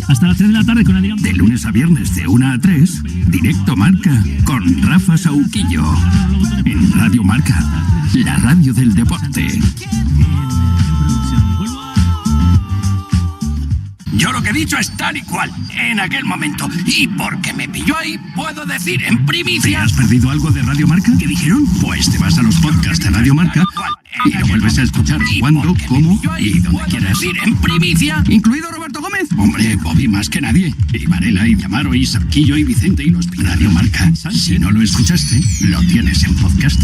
hasta las 3 de la tarde con Liga. De lunes a viernes de 1 a 3, Directo Marca con Rafa Sauquillo. En Radio Marca, la radio del deporte. Yo lo que he dicho es tal y cual, en aquel momento. Y porque me pilló ahí, puedo decir en primicia... ¿Te has perdido algo de Radio Marca? ¿Qué dijeron? Pues te vas a los podcasts de Radio Marca y lo vuelves a escuchar cuando, cómo y donde quieras. Ir en primicia, incluido Roberto Gómez. Hombre, Bobby más que nadie. Y Varela, y Diamaro, y Sarquillo, y Vicente, y los Radio Marca. Si no lo escuchaste, lo tienes en podcast.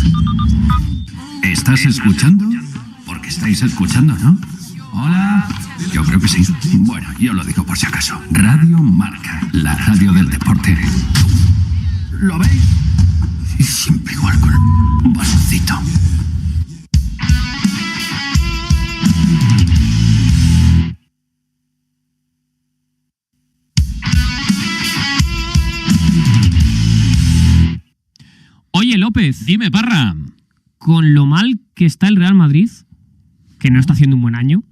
¿Estás escuchando? Porque estáis escuchando, ¿no? Hola. Yo creo que sí. Bueno, yo lo digo por si acaso. Radio Marca, la radio del deporte. ¿Lo veis? Y siempre igual con un baloncito. Oye, López. Dime, Parra. Con lo mal que está el Real Madrid, que no está haciendo un buen año.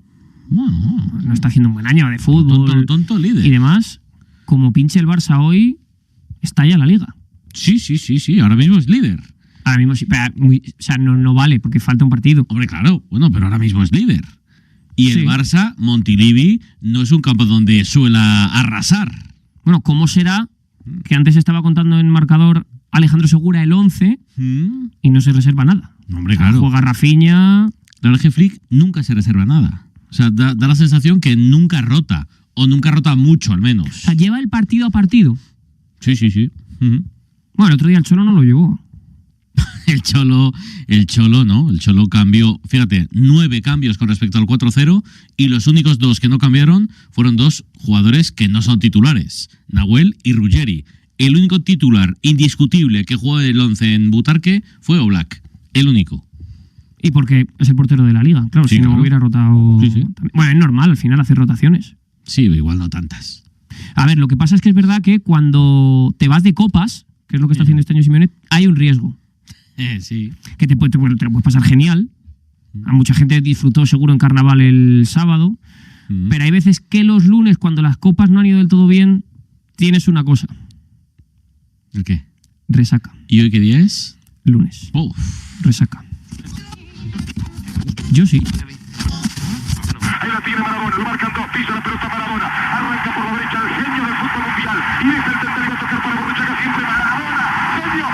No está haciendo un buen año de fútbol tonto líder. Y demás, como pinche el Barça hoy, está ya en la Liga. Sí, ahora mismo es líder. Ahora mismo sí, pero no vale porque falta un partido. Hombre, claro, bueno, pero ahora mismo es líder. Y Sí. el Barça, Montilivi, no es un campo donde suela arrasar. Bueno, ¿cómo será que antes estaba contando en marcador Alejandro Segura el 11 y no se reserva nada? Hombre, claro. Juega Rafinha. La verdad es que Flick nunca se reserva nada. O sea, da la sensación que nunca rota. O nunca rota mucho, al menos. O sea, lleva el partido a partido. Sí. Ujú. Bueno, el otro día el Cholo no lo llevó. El Cholo no. El Cholo cambió, fíjate, 9 cambios con respecto al 4-0 y los únicos 2 que no cambiaron fueron 2 jugadores que no son titulares, Nahuel y Ruggeri. El único titular indiscutible que jugó el 11 en Butarque fue Oblak. El único. Y porque es el portero de la Liga. Claro, Sí, si no claro. hubiera rotado... Sí. también. Bueno, es normal, al final hacer rotaciones. Sí, igual no tantas. A ver, lo que pasa es que es verdad que cuando te vas de copas, que es lo que está haciendo este año Simeone, hay un riesgo. Sí. Que te lo puedes pasar genial. A mucha gente disfrutó seguro en Carnaval el sábado. Pero hay veces que los lunes, cuando las copas no han ido del todo bien, tienes una cosa. ¿El qué? Resaca. ¿Y hoy qué día es? Lunes. Uf. Resaca. Yo sí. Ahí la tiene Maradona, lo marcan 2, pisa la pelota Maradona, arranca por la derecha el genio del fútbol mundial, y es el tercero a tocar para Borruchaga siempre Maradona, genio,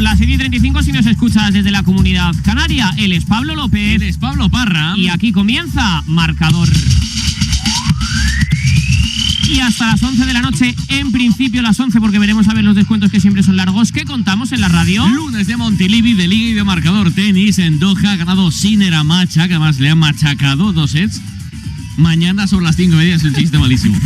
las 7:35 si nos escuchas desde la Comunidad Canaria. Él es Pablo López. Él es Pablo Parra. Y aquí comienza Marcador. Y hasta las 11 de la noche, en principio las 11, porque veremos a ver los descuentos que siempre son largos, que contamos en la radio. Lunes de Montilivi, de Liga y de Marcador Tenis en Doha, ha ganado Sinner a Macha, que además le han machacado 2 sets. Mañana sobre las 5:30, es un chiste malísimo.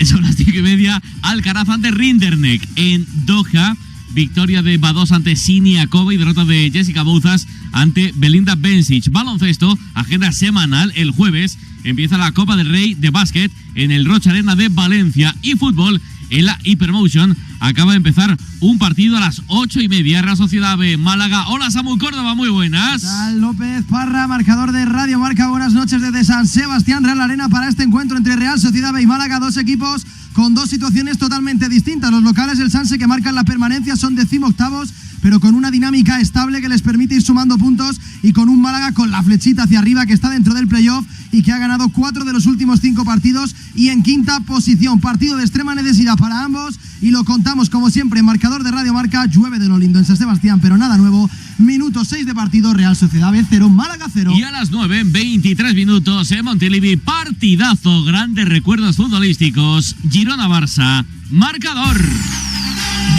Sobre las 5:30, Alcaraz ante Rinderknecht en Doha. Victoria de Bados ante Siniakova y derrota de Jessica Bouzas ante Belinda Bencic. Baloncesto, agenda semanal. El jueves empieza la Copa del Rey de básquet en el Rocha Arena de Valencia. Y fútbol, en la Hypermotion acaba de empezar un partido a las 8:30. Real Sociedad B, Málaga. Hola, Samu Córdoba, muy buenas. Tal López Parra, marcador de Radio Marca. Buenas noches desde San Sebastián, Real Arena, para este encuentro entre Real Sociedad B y Málaga. 2 equipos con 2 situaciones totalmente distintas. Los locales, el Sanse, que marcan la permanencia, son 18º, pero con una dinámica estable que les permite ir sumando puntos, y con un Málaga con la flechita hacia arriba, que está dentro del playoff y que ha ganado 4 de los últimos 5 partidos y en 5ª posición. Partido de extrema necesidad para ambos y lo contamos como siempre en marcador de Radio Marca. Llueve de lo lindo en San Sebastián, pero nada nuevo. Minuto 6 de partido, Real Sociedad B 0, Málaga 0. Y a las 9:23 minutos en Montilivi, partidazo, grandes recuerdos futbolísticos. Girona-Barça, marcador.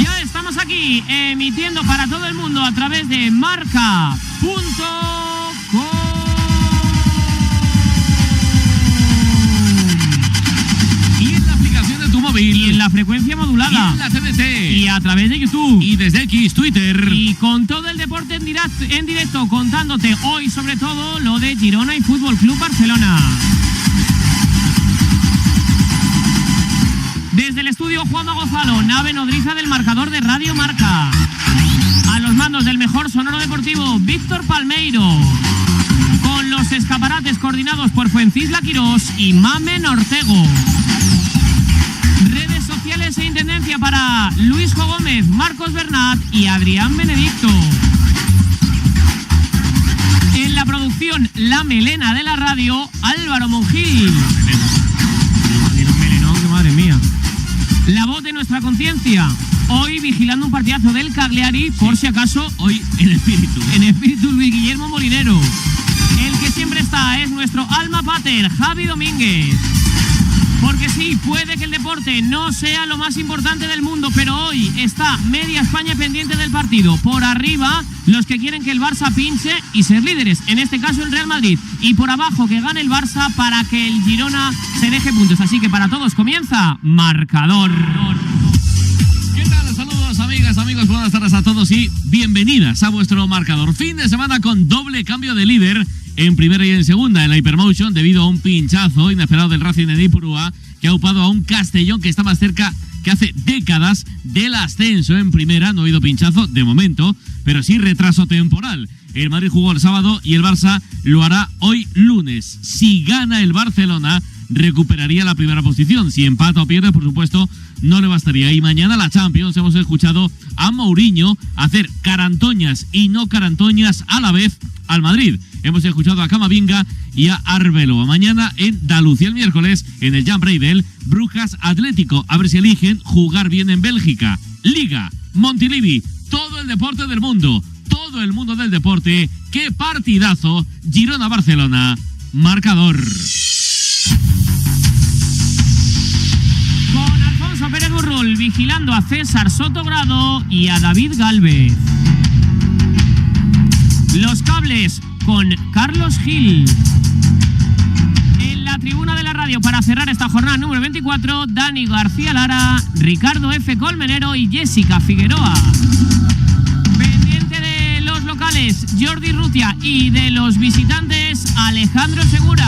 Ya estamos aquí emitiendo para todo el mundo a través de marca.com. Y en la aplicación de tu móvil móvil. Y en la frecuencia modulada. Y en la TDT. Y a través de YouTube. Y desde X, Twitter. Y con todo el deporte en directo, contándote hoy sobre todo lo de Girona y Fútbol Club Barcelona. Desde el estudio Juanma Gonzalo, nave nodriza del marcador de Radio Marca. A los mandos del mejor sonoro deportivo, Víctor Palmeiro. Con los escaparates coordinados por Fuencisla Quirós y Mamen Ortego. Redes sociales e intendencia para Luis Jo Gómez, Marcos Bernat y Adrián Benedicto. En la producción, la melena de la radio, Álvaro Monjil. Melenón, que madre mía. La voz de nuestra conciencia, hoy vigilando un partidazo del Cagliari, por si acaso, hoy en espíritu. En espíritu, Luis Guillermo Molinero. El que siempre está es nuestro alma pater, Javi Domínguez. Porque sí, puede que el deporte no sea lo más importante del mundo, pero hoy está media España pendiente del partido. Por arriba, los que quieren que el Barça pinche y ser líderes, en este caso el Real Madrid. Y por abajo, que gane el Barça para que el Girona se deje puntos. Así que para todos comienza Marcador. ¿Qué tal? Saludos, amigas, amigos, buenas tardes a todos y bienvenidas a vuestro Marcador. Fin de semana con doble cambio de líder en primera y en segunda en la Hypermotion debido a un pinchazo inesperado del Racing de Ipurúa que ha upado a un Castellón que está más cerca que hace décadas del ascenso en primera. No ha habido pinchazo de momento, pero sí retraso temporal. El Madrid jugó el sábado y el Barça lo hará hoy lunes. Si gana el Barcelona, recuperaría la primera posición. Si empata o pierde, por supuesto, no le bastaría. Y mañana la Champions hemos escuchado a Mourinho hacer carantoñas y no carantoñas a la vez al Madrid. Hemos escuchado a Camavinga y a Arbeloa. Mañana en Dalucia, el miércoles, en el Jan Breidel, Brujas Atlético. A ver si eligen jugar bien en Bélgica. Liga, Montilivi, todo el deporte del mundo. Todo el mundo del deporte. ¡Qué partidazo! Girona-Barcelona. Marcador. Con Alfonso Pérez Burrul vigilando a César Sotogrado y a David Galvez. Los cables con Carlos Gil. En la tribuna de la radio para cerrar esta jornada número 24, Dani García Lara, Ricardo F. Colmenero y Jessica Figueroa. Pendiente de los locales, Jordi Rutia, y de los visitantes, Alejandro Segura.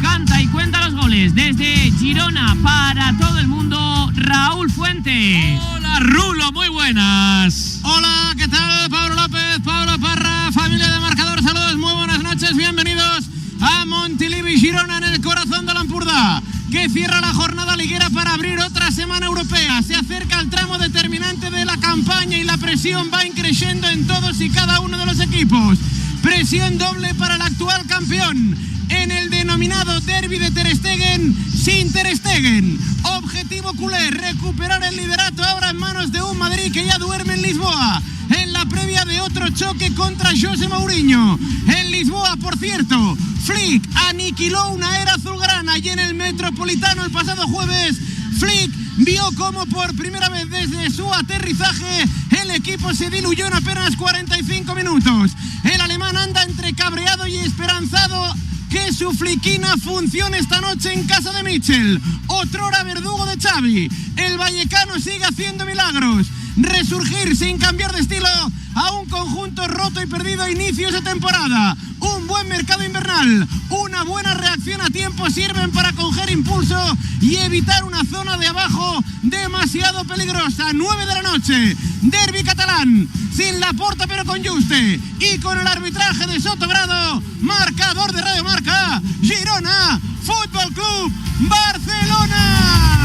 Canta y cuenta los goles desde Girona para todo el mundo, Raúl Fuentes. Hola, Rulo, muy buenas. Hola, ¿qué tal? Pablo López, Pablo Parra, familia de Marcador, saludos, muy buenas noches, bienvenidos a Montilivi, Girona, en el corazón de la Ampurdá, que cierra la jornada liguera para abrir otra semana europea. Se acerca el tramo determinante de la campaña y la presión va increciendo en todos y cada uno de los equipos. Presión doble para el actual campeón en el denominado derbi de Ter Stegen sin Ter Stegen. Objetivo culé, recuperar el liderato ahora en manos de un Madrid que ya duerme en Lisboa, en la previa de otro choque contra José Mourinho. En Lisboa, por cierto, Flick aniquiló una era azulgrana y en el Metropolitano el pasado jueves Flick vio cómo por primera vez desde su aterrizaje el equipo se diluyó en apenas 45 minutos. El alemán anda entre cabreado y esperanzado que su fliquina funcione esta noche en casa de Michel, otrora verdugo de Xavi. El vallecano sigue haciendo milagros. Resurgir sin cambiar de estilo a un conjunto roto y perdido a inicios de temporada. Un buen mercado invernal, una buena reacción a tiempo sirven para coger impulso y evitar una zona de abajo demasiado peligrosa. 9 de la noche, derbi catalán, sin Laporta pero con Juste y con el arbitraje de Sotogrado. Marcador de Radio Marca, Girona, Fútbol Club Barcelona.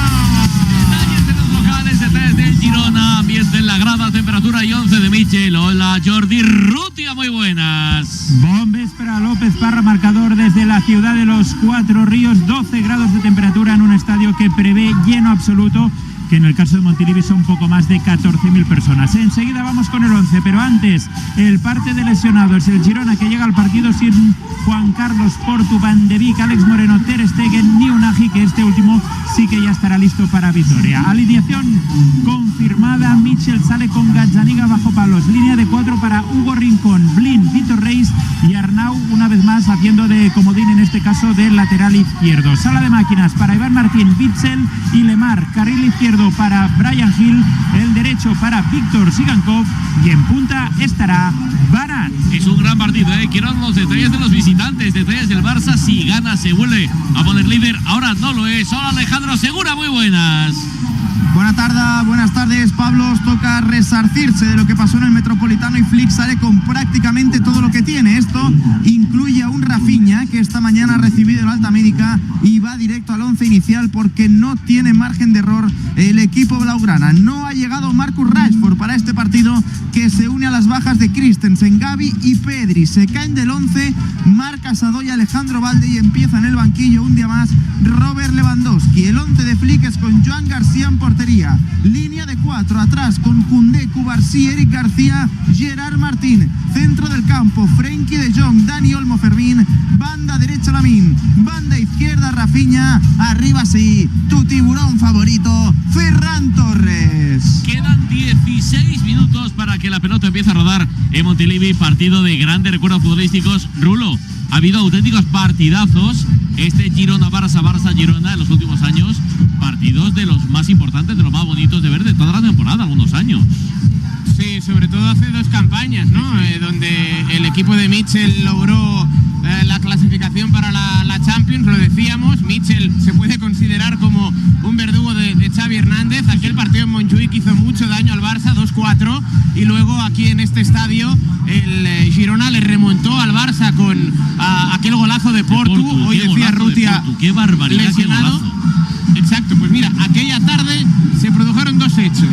Detalles del Girona, ambiente en la grada, temperatura y 11 de Michel. Hola, Jordi Rutia, muy buenas. Bon véspera, López Parra, marcador desde la ciudad de los Cuatro Ríos, 12 grados de temperatura en un estadio que prevé lleno absoluto, que en el caso de Montilivi son un poco más de 14.000 personas. Enseguida vamos con el 11, pero antes, el parte de lesionados, el Girona que llega al partido sin Juan Carlos Portu, Van de Beek, Alex Moreno, Ter Stegen, ni Unagi, que este último sí que ya estará listo para Vitoria. Alineación confirmada. Mitchell sale con Gazzaniga bajo palos. Línea de 4 para Hugo Rincón, Blin, Víctor Reis y Arnau, una vez más haciendo de comodín, en este caso del lateral izquierdo. Sala de máquinas para Iván Martín, Bitzel y Lemar. Carril izquierdo para Brian Hill, el derecho para Víctor Sigankov y en punta estará Barat. Es un gran partido, ¿eh? Quiero los detalles de los visitantes, detalles del Barça. Si gana se vuelve a poner líder, ahora no lo es. Hola Alejandro Segura, muy buenas. Buenas tardes, Pablo. Os toca resarcirse de lo que pasó en el Metropolitano y Flick sale con prácticamente todo lo que tiene. Esto incluye a un Rafinha que esta mañana ha recibido la alta médica y va directo al 11 inicial porque no tiene margen de error el equipo blaugrana. No ha llegado Marcus Rashford para este partido, que se une a las bajas de Christensen, Gavi y Pedri. Se caen del 11 Marc Asado y Alejandro Balde y empieza en el banquillo un día más Robert Lewandowski. El 11 de Flick es con Joan García en portería. Línea de 4 atrás con Koundé, Cubarsí, Eric García, Gerard Martín. Centro del campo, Frenkie de Jong, Dani Olmo, Fermín. Banda derecha Lamine, banda izquierda Rafinha. Arriba sí, tu tiburón favorito, Ferran Torres. Quedan 16 minutos para que la pelota empiece a rodar en Montilivi. Partido de grandes recuerdos futbolísticos. Rulo, ha habido auténticos partidazos. Este Girona-Barça, Barça-Girona en los últimos años. Partidos de los más importantes, de los más bonitos de ver de toda la temporada, algunos años. Sí, sobre todo hace 2 campañas, ¿no? Donde el equipo de Mitchell logró la clasificación para la Champions, lo decíamos. Mitchell se puede considerar como un verdugo de Xavi Hernández. Aquel partido en Montjuic hizo mucho daño al Barça, 2-4, y luego aquí en este estadio el Girona le remontó al Barça con aquel golazo de Portu. Hoy decía Rutia, qué barbaridad, lesionado. Qué golazo. Exacto, pues mira, aquella tarde se produjeron 2 hechos.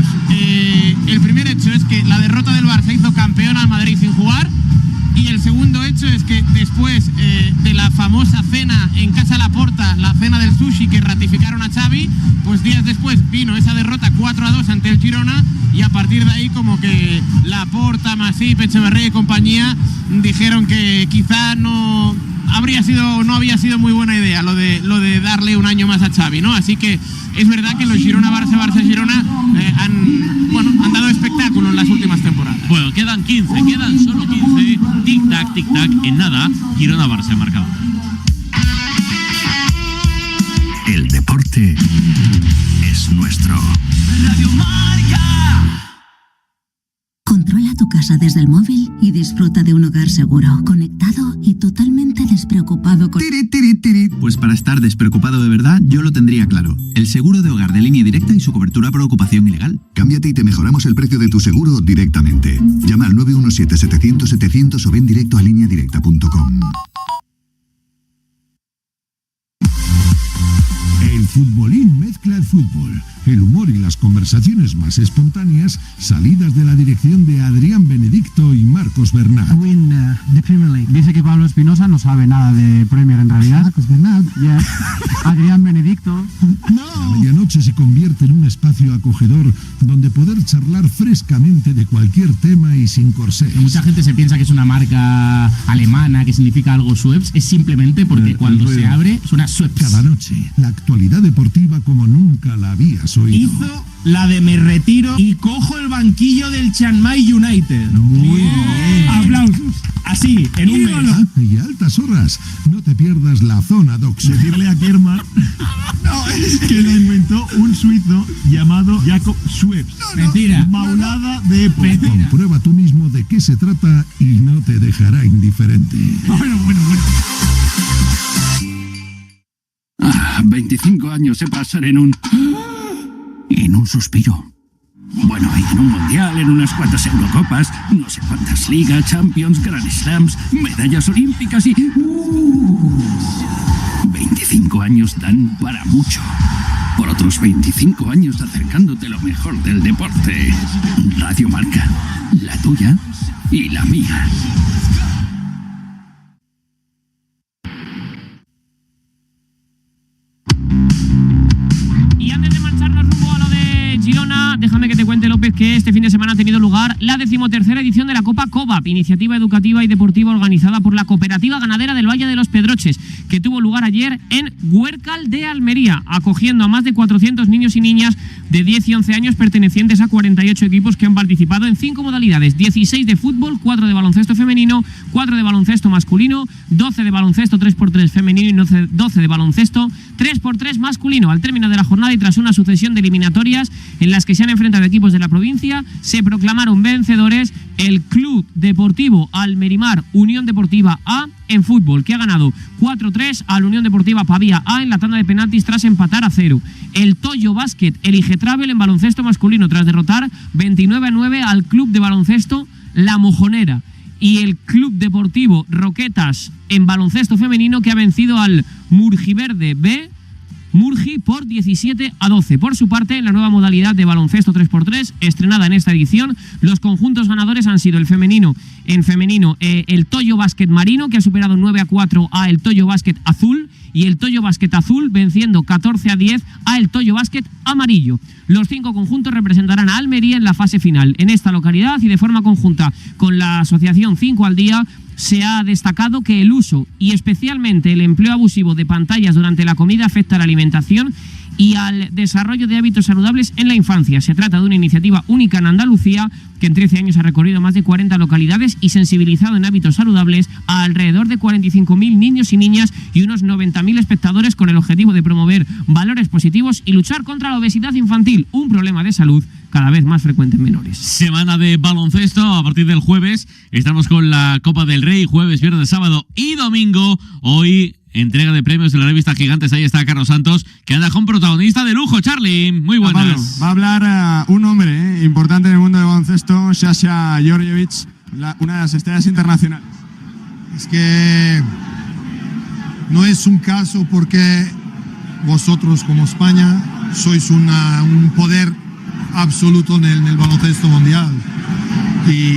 El primer hecho es que la derrota del Barça hizo campeón al Madrid sin jugar. Y el segundo hecho es que después de la famosa cena en Casa Laporta, la cena del sushi que ratificaron a Xavi, pues días después vino esa derrota 4-2 ante el Girona, y a partir de ahí como que Laporta, Masip, Echeverría y compañía dijeron que quizá no había sido muy buena idea lo de darle un año más a Xavi, ¿no? Así que es verdad que los Girona-Barça, Barça-Girona han dado espectáculo en las últimas temporadas. Bueno, quedan 15, quedan solo 15. Tic-tac, tic-tac, en nada, Girona-Barça marcado. El deporte es nuestro. Radio Marca. Controla tu casa desde el móvil y disfruta de un hogar seguro, conectado y totalmente despreocupado con... Pues para estar despreocupado de verdad, yo lo tendría claro. El seguro de hogar de Línea Directa y su cobertura por ocupación ilegal. Cámbiate y te mejoramos el precio de tu seguro directamente. Llama al 917-700-700 o ven directo a lineadirecta.com. El futbolín mezcla el fútbol, el humor y las conversaciones más espontáneas, salidas de la dirección de Adrián Benedicto y Marcos Bernat. The Premier League. Dice que Pablo Espinosa no sabe nada de Premier en realidad. Marcos Bernat. Yes. Adrián Benedicto. No. La medianoche se convierte en un espacio acogedor donde poder charlar frescamente de cualquier tema y sin corsés. Mucha gente se piensa que es una marca alemana que significa algo Schweppes. Es simplemente porque cuando se abre suena Schweppes. Cada noche, la actualidad deportiva como nunca la habías oído. Hizo la de me retiro y cojo el banquillo del Chiang Mai United. Muy bien. Aplausos. Así, en un mes. Y a altas horas, no te pierdas la zona doxa. Decirle a Kerman que la inventó un suizo llamado Jacob Schweppes. Mentira. Maulada de época. Comprueba tú mismo de qué se trata y no te dejará indiferente. Bueno. 25 años se pasan en un suspiro. Bueno, y en un mundial, en unas cuantas Eurocopas, no sé cuántas Liga, Champions, Grand Slams, medallas olímpicas y... 25 años dan para mucho. Por otros 25 años acercándote lo mejor del deporte. Radio Marca, la tuya y la mía. Y antes de marcharnos rumbo a lo de Girona, déjame que te cuente, López, que este fin de semana ha tenido lugar la 13ª edición de la Copa COVAP, iniciativa educativa y deportiva organizada por la Cooperativa Ganadera del Valle de los Pedroches, que tuvo lugar ayer en Huércal de Almería, acogiendo a más de 400 niños y niñas de 10 y 11 años pertenecientes a 48 equipos que han participado en 5 modalidades: 16 de fútbol, 4 de baloncesto femenino, 4 de baloncesto masculino, 12 de baloncesto 3x3 femenino y 12 de baloncesto 3x3 masculino. Al término de la jornada y tras una sucesión de eliminatorias en las que se han enfrentado equipos de la provincia, se proclamaron vencedores el Club Deportivo Almerimar Unión Deportiva A en fútbol, que ha ganado 4-3 a la Unión Deportiva Pavía A en la tanda de penaltis tras empatar a 0. El Toyo Basket elige Travel en baloncesto masculino tras derrotar 29-9 al Club de Baloncesto La Mojonera. Y el Club Deportivo Roquetas en baloncesto femenino, que ha vencido al Murgiverde B Murgi por 17-12. Por su parte, en la nueva modalidad de baloncesto 3x3 estrenada en esta edición, los conjuntos ganadores han sido el femenino el Toyo Basket Marino, que ha superado 9-4 a el Toyo Basket Azul, y el Toyo Basket Azul venciendo 14-10 a el Toyo Basket Amarillo. Los 5 conjuntos representarán a Almería en la fase final. En esta localidad y de forma conjunta con la asociación 5 al Día, se ha destacado que el uso y especialmente el empleo abusivo de pantallas durante la comida afecta a la alimentación y al desarrollo de hábitos saludables en la infancia. Se trata de una iniciativa única en Andalucía, que en 13 años ha recorrido más de 40 localidades y sensibilizado en hábitos saludables a alrededor de 45.000 niños y niñas y unos 90.000 espectadores, con el objetivo de promover valores positivos y luchar contra la obesidad infantil, un problema de salud cada vez más frecuente en menores. Semana de baloncesto. A partir del jueves estamos con la Copa del Rey, jueves, viernes, sábado y domingo. Hoy entrega de premios de la revista Gigantes. Ahí está Carlos Santos, que anda con protagonista de lujo. Charlie, muy buenas. Pablo, va a hablar un hombre importante en el mundo del baloncesto, Sasha Georgievich, una de las estrellas internacionales. Es que no es un caso porque vosotros como España sois un poder absoluto en el baloncesto mundial. Y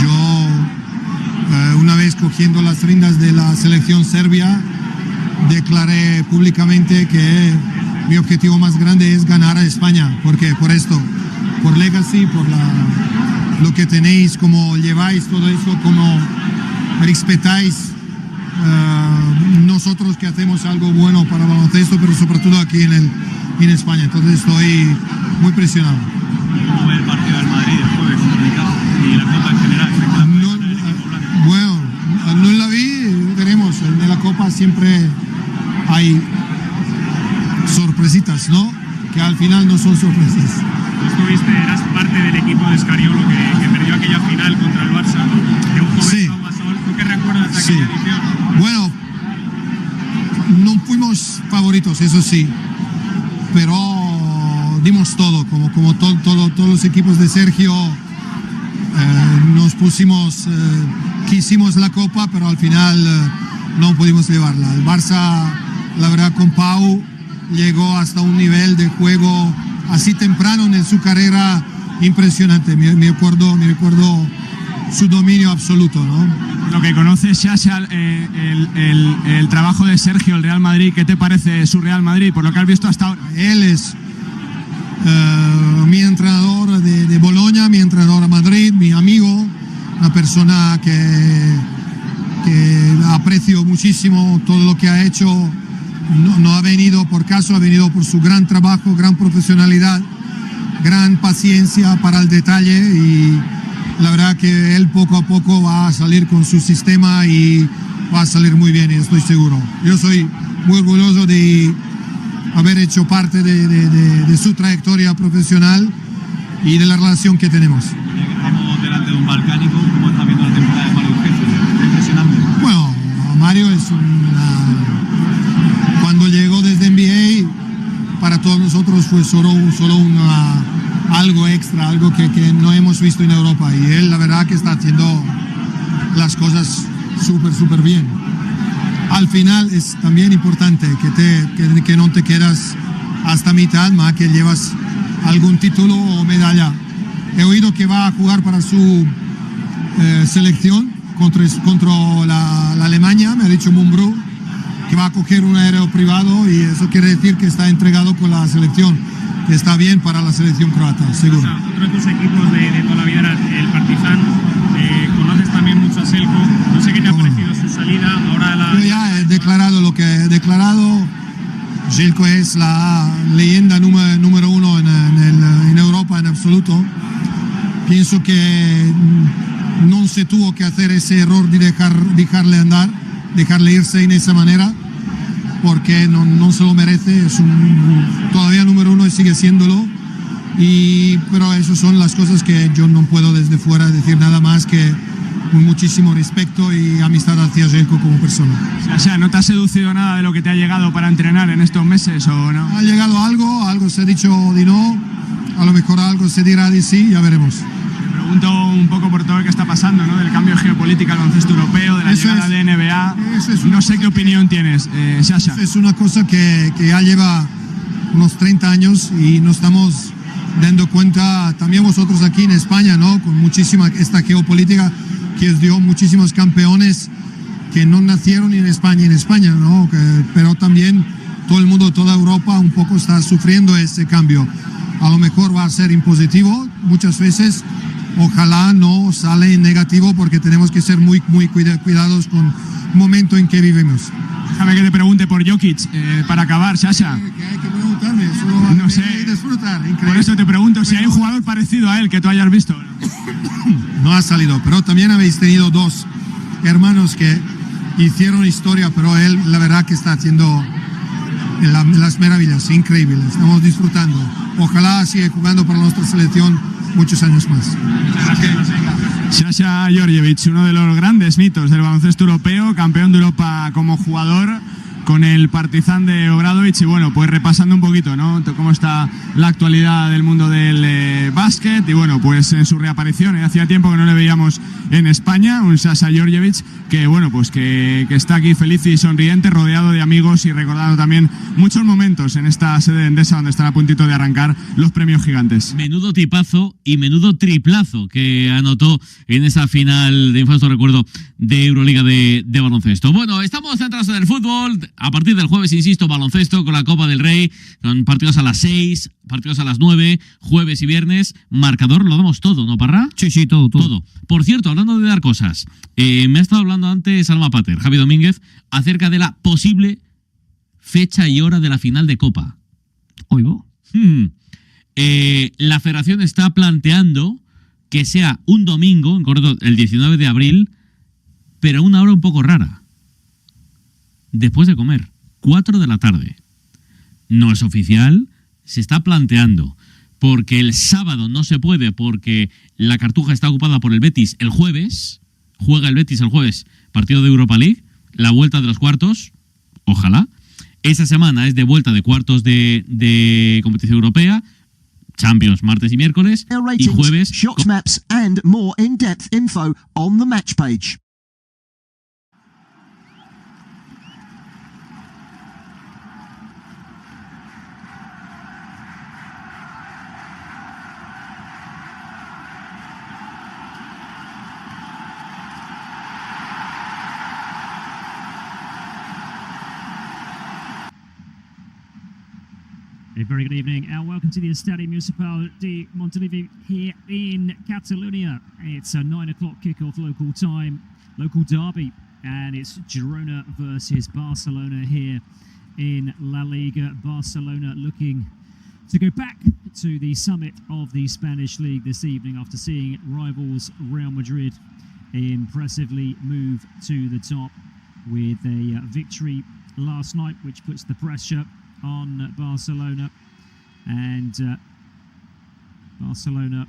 yo, una vez cogiendo las riendas de la selección serbia, declaré públicamente que mi objetivo más grande es ganar a España. ¿Por qué? Por esto, por legacy, por lo que tenéis, cómo lleváis todo esto, cómo respetáis nosotros que hacemos algo bueno para el baloncesto, pero sobre todo aquí en España. Entonces estoy muy presionado. ¿Cómo ve el partido del Madrid el jueves y la Copa en general? Bueno, no la vi, veremos. En la Copa siempre hay sorpresitas, ¿no? Que al final no son sorpresas. Tú eras parte del equipo de Scariolo que perdió aquella final contra el Barça, de un joven Pau Gasol. ¿Tú qué recuerdas de aquella edición? Bueno, no fuimos favoritos, eso sí, pero dimos todo, como todos los equipos de Sergio. Nos pusimos, quisimos la Copa, pero al final no pudimos llevarla. El Barça, la verdad, con Pau llegó hasta un nivel de juego así temprano en su carrera impresionante. Me recuerdo su dominio absoluto, ¿no? Lo que conoces, Sasha, el trabajo de Sergio, el Real Madrid, ¿qué te parece su Real Madrid, por lo que has visto hasta ahora? Él es mi entrenador de Bolonia, mi entrenador a Madrid, mi amigo, una persona que aprecio muchísimo todo lo que ha hecho. No ha venido por caso, ha venido por su gran trabajo, gran profesionalidad, gran paciencia para el detalle, y la verdad que él poco a poco va a salir con su sistema y va a salir muy bien, y estoy seguro. Yo soy muy orgulloso de haber hecho parte de su trayectoria profesional y de la relación que tenemos. Estamos delante de un balcánico. ¿Cómo está viendo la temporada de Mario Jesús? Está impresionante. Bueno, Mario es cuando llegó desde NBA, para todos nosotros fue solo algo extra, algo que no hemos visto en Europa, y él la verdad que está haciendo las cosas súper bien. Al final es también importante que no te quedas hasta mitad, más que llevas algún título o medalla. He oído que va a jugar para su selección contra la Alemania, me ha dicho Mumbrú, que va a coger un aéreo privado, y eso quiere decir que está entregado con la selección. está bien para la selección croata, seguro. O sea, otro de tus equipos de toda la vida era el Partizan. Conoces también mucho a Željko. No sé qué te ha parecido su salida. Ahora Yo ya he declarado lo que he declarado. Željko es la leyenda número uno en Europa en absoluto. Pienso que no se tuvo que hacer ese error de dejarle andar, dejarle irse en esa manera, porque no se lo merece. Es todavía número uno y sigue siéndolo. Pero esas son las cosas que yo no puedo desde fuera decir nada más que con muchísimo respeto y amistad hacia Željko como persona. O sea, ¿no te ha seducido nada de lo que te ha llegado para entrenar en estos meses o no? Ha llegado algo se ha dicho de no, a lo mejor algo se dirá de sí, ya veremos. Te pregunto un poco por todo lo que está pasando, ¿no? Del cambio geopolítico al baloncesto europeo, de la llegada de NBA. No sé qué opinión tienes, Sasha. Es una cosa que ya lleva unos 30 años y nos estamos dando cuenta también vosotros aquí en España, ¿no? Con muchísima esta geopolítica que os dio muchísimos campeones que no nacieron en España, ¿no? Pero también todo el mundo, toda Europa un poco está sufriendo ese cambio. A lo mejor va a ser impositivo muchas veces, ojalá no sale en negativo, porque tenemos que ser muy cuidados con el momento en que vivimos. Déjame que te pregunte por Jokic, para acabar, Sasha. Que hay que preguntarme, solo no sé, disfrutar. Increíble. Por eso te pregunto si hay un jugador parecido a él que tú hayas visto. No ha salido, pero también habéis tenido dos hermanos que hicieron historia, pero él la verdad que está haciendo las maravillas, increíble. Estamos disfrutando. Ojalá siga jugando para nuestra selección muchos años más. Sasha Georgievich, uno de los grandes mitos del baloncesto europeo, campeón de Europa como jugador con el Partizan de Obradovic. Y bueno, pues repasando un poquito, ¿no? Cómo está la actualidad del mundo del básquet. Y bueno, pues en su reaparición, hacía tiempo que no le veíamos en España, un Sasha Georgievich que bueno, pues que está aquí feliz y sonriente, rodeado de amigos y recordando también muchos momentos en esta sede de Endesa, donde están a puntito de arrancar los premios gigantes. Menudo tipazo y menudo triplazo que anotó en esa final de infausto recuerdo de Euroliga de baloncesto. Bueno, estamos centrados en el fútbol. A partir del jueves, insisto, baloncesto con la Copa del Rey, con partidos a las 6, partidos a las 9, jueves y viernes. Marcador lo damos todo, ¿no, Parra? Sí, todo. Por cierto, hablando de dar cosas, me ha estado hablando antes Alma Pater, Javi Domínguez, acerca de la posible fecha y hora de la final de Copa. Oigo. La federación está planteando que sea un domingo, en concreto el 19 de abril, pero a una hora un poco rara. Después de comer, 4 de la tarde. No es oficial, se está planteando, porque el sábado no se puede, porque la Cartuja está ocupada por el Betis el jueves, juega el Betis el jueves, partido de Europa League, la vuelta de los cuartos, ojalá. Esa semana es de vuelta de cuartos de competición europea, Champions martes y miércoles, y jueves... Shots maps and more in-depth info on the match page. A very good evening and welcome to the Estadio Municipal de Montilivi here in Catalonia. It's a 9 o'clock kickoff local time, local derby, and it's Girona versus Barcelona here in La Liga. Barcelona looking to go back to the summit of the Spanish League this evening after seeing rivals Real Madrid impressively move to the top with a victory last night, which puts the pressure on Barcelona, and Barcelona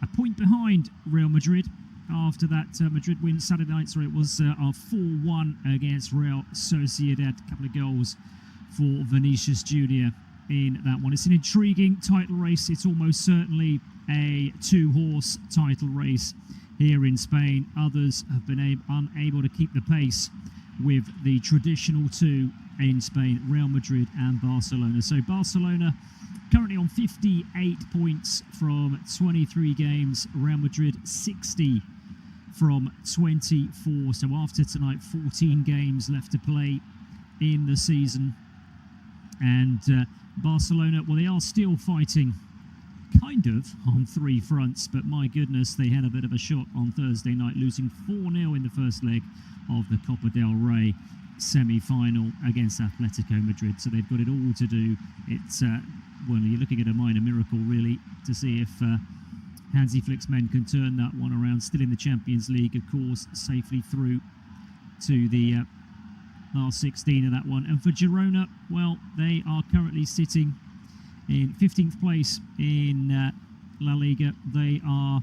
a point behind Real Madrid after that Madrid win Saturday night. So it was a 4-1 against Real Sociedad. A couple of goals for Vinicius Junior in that one. It's an intriguing title race. It's almost certainly a two-horse title race here in Spain. Others have been unable to keep the pace with the traditional two in Spain, Real Madrid and Barcelona. So Barcelona currently on 58 points from 23 games. Real Madrid 60 from 24. So after tonight, 14 games left to play in the season. And Barcelona, well, they are still fighting kind of on three fronts, but my goodness, they had a bit of a shock on Thursday night, losing 4-0 in the first leg of the Copa del Rey semi-final against Atletico Madrid. So they've got it all to do. It's well, you're looking at a minor miracle really to see if Hansi Flick's men can turn that one around. Still in the Champions League, of course, safely through to the last 16 of that one. And for Girona, well, they are currently sitting in 15th place in La Liga. They are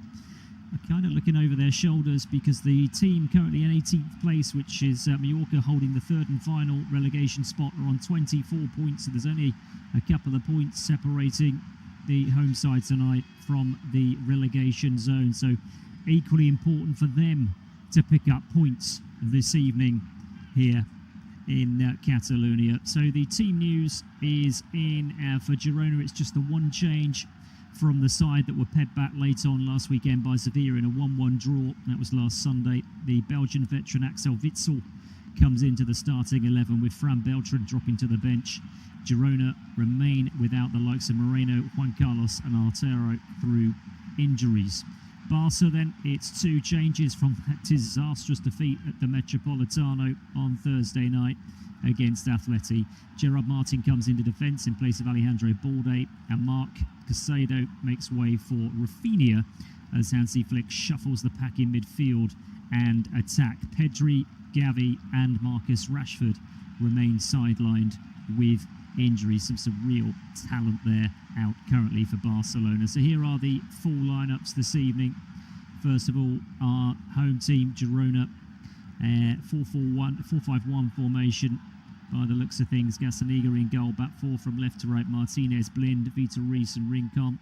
kind of looking over their shoulders because the team currently in 18th place, which is Mallorca, holding the third and final relegation spot, are on 24 points. So there's only a couple of points separating the home side tonight from the relegation zone. So equally important for them to pick up points this evening here in Catalonia. So the team news is in for Girona. It's just the one change from the side that were pegged back late on last weekend by Sevilla in a 1-1 draw. That was last Sunday. The Belgian veteran Axel Witsel comes into the starting 11 with Fran Beltran dropping to the bench. Girona remain without the likes of Moreno, Juan Carlos and Artero through injuries. Barca then, it's two changes from that disastrous defeat at the Metropolitano on Thursday night against Atleti. Gerard Martin comes into defence in place of Alejandro Balde, and Marc Casado makes way for Rafinha as Hansi Flick shuffles the pack in midfield and attack. Pedri, Gavi and Marcus Rashford remain sidelined with injuries. Some real talent there out currently for Barcelona. So here are the full lineups this evening. First of all, our home team, Girona, 4-5-1 formation. By the looks of things, Gazzaniga in goal, back four from left to right, Martinez, Blind, Vitor Reis and Rincon.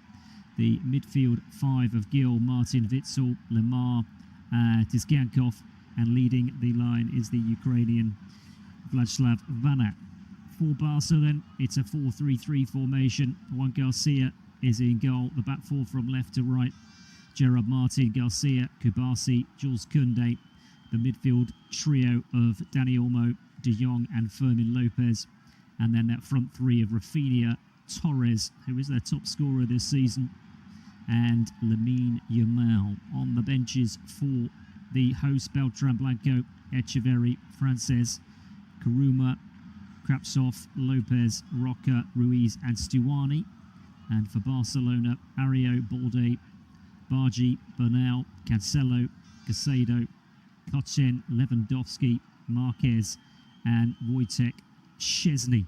The midfield five of Gil, Martin, Witsel, Lemar, Tizgankov, and leading the line is the Ukrainian Vladislav Vanak. For Barca then, it's a 4-3-3 formation. Juan Garcia is in goal, the back four from left to right, Gerard Martin, Garcia, Kubasi, Jules Koundé. The midfield trio of Dani Olmo, De Jong and Fermin Lopez, and then that front three of Rafinha, Torres, who is their top scorer this season, and Lamine Yamal. On the benches for the host, Beltran Blanco, Echeverri, Frances, Karuma, Krapsov, Lopez, Roca, Ruiz and Stuani. And for Barcelona, Ario, Balde, Bargi, Bernal, Cancelo, Casado, Kochen, Lewandowski, Marquez and Wojtek Szczesny.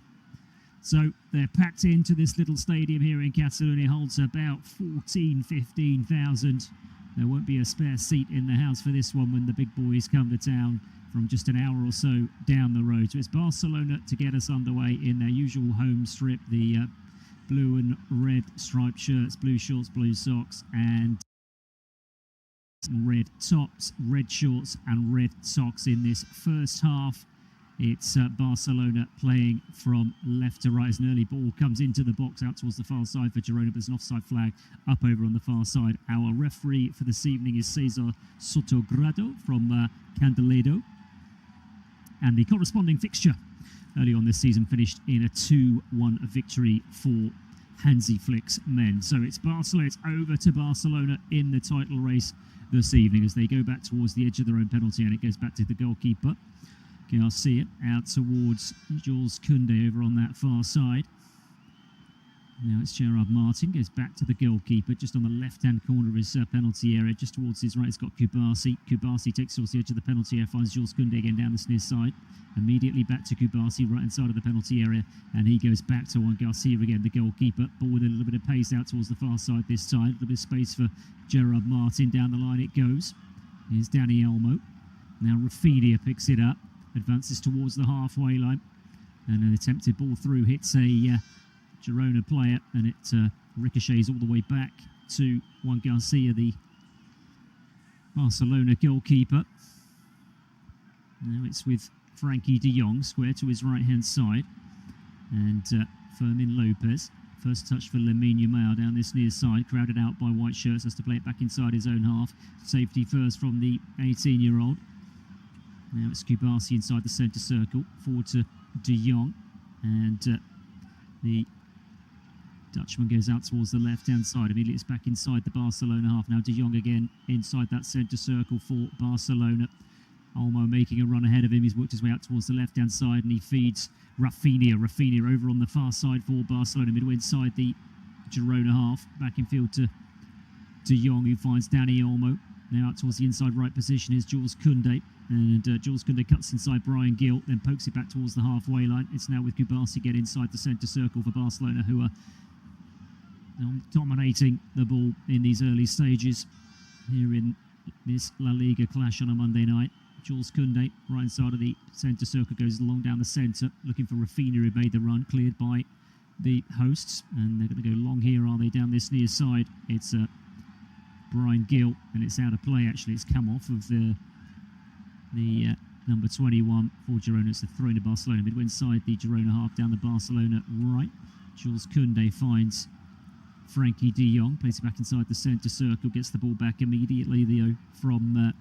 So they're packed into this little stadium here in Catalonia. Holds about 15,000. There won't be a spare seat in the house for this one when the big boys come to town from just an hour or so down the road. So it's Barcelona to get us underway in their usual home strip. The blue and red striped shirts, blue shorts, blue socks and red tops, red shorts and red socks in this first half. It's Barcelona playing from left to right as an early ball comes into the box out towards the far side for Girona, but there's an offside flag up over on the far side. Our referee for this evening is Cesar Sotogrado from Candeledo. And the corresponding fixture early on this season finished in a 2-1 victory for Hansi Flick's men. So it's Barcelona, it's over to Barcelona in the title race this evening as they go back towards the edge of their own penalty, and it goes back to the goalkeeper. Garcia out towards Jules Koundé over on that far side. Now it's Gerard Martin, goes back to the goalkeeper just on the left-hand corner of his penalty area, just towards his right. He's got Kubasi. Kubasi takes towards the edge of the penalty area, finds Jules Koundé again down the near side. Immediately back to Kubasi, right-hand side of the penalty area, and he goes back to Juan Garcia again, the goalkeeper. Ball with a little bit of pace out towards the far side this time. A little bit of space for Gerard Martin. Down the line it goes. Here's Dani Olmo. Now Rafinha picks it up, advances towards the halfway line, and an attempted ball through hits a Girona player, and it ricochets all the way back to Juan Garcia, the Barcelona goalkeeper. Now it's with Frankie de Jong, square to his right-hand side, and Fermin Lopez. First touch for Lamine Yamal down this near side, crowded out by white shirts, has to play it back inside his own half. Safety first from the 18-year-old. Now it's Kubasi inside the centre circle, forward to de Jong, and the Dutchman goes out towards the left-hand side. Immediately it's back inside the Barcelona half. Now De Jong again inside that centre circle for Barcelona. Olmo making a run ahead of him. He's worked his way out towards the left-hand side and he feeds Rafinha. Rafinha over on the far side for Barcelona, midway inside the Girona half. Back in field to De Jong, who finds Dani Olmo. Now out towards the inside right position is Jules Koundé. And Jules Koundé cuts inside Bryan Gil, then pokes it back towards the halfway line. It's now with Kubasi again inside the centre circle for Barcelona, who are dominating the ball in these early stages here in this La Liga clash on a Monday night. Jules Koundé, right side of the centre circle, goes along down the centre, looking for Rafinha, who made the run, cleared by the hosts, and they're going to go long here, are they, down this near side. It's Bryan Gil, and it's out of play actually. It's come off of the number 21 for Girona. It's a throw into Barcelona, midway inside the Girona half, down the Barcelona right. Jules Koundé finds Frankie de Jong, plays it back inside the centre circle, gets the ball back immediately though from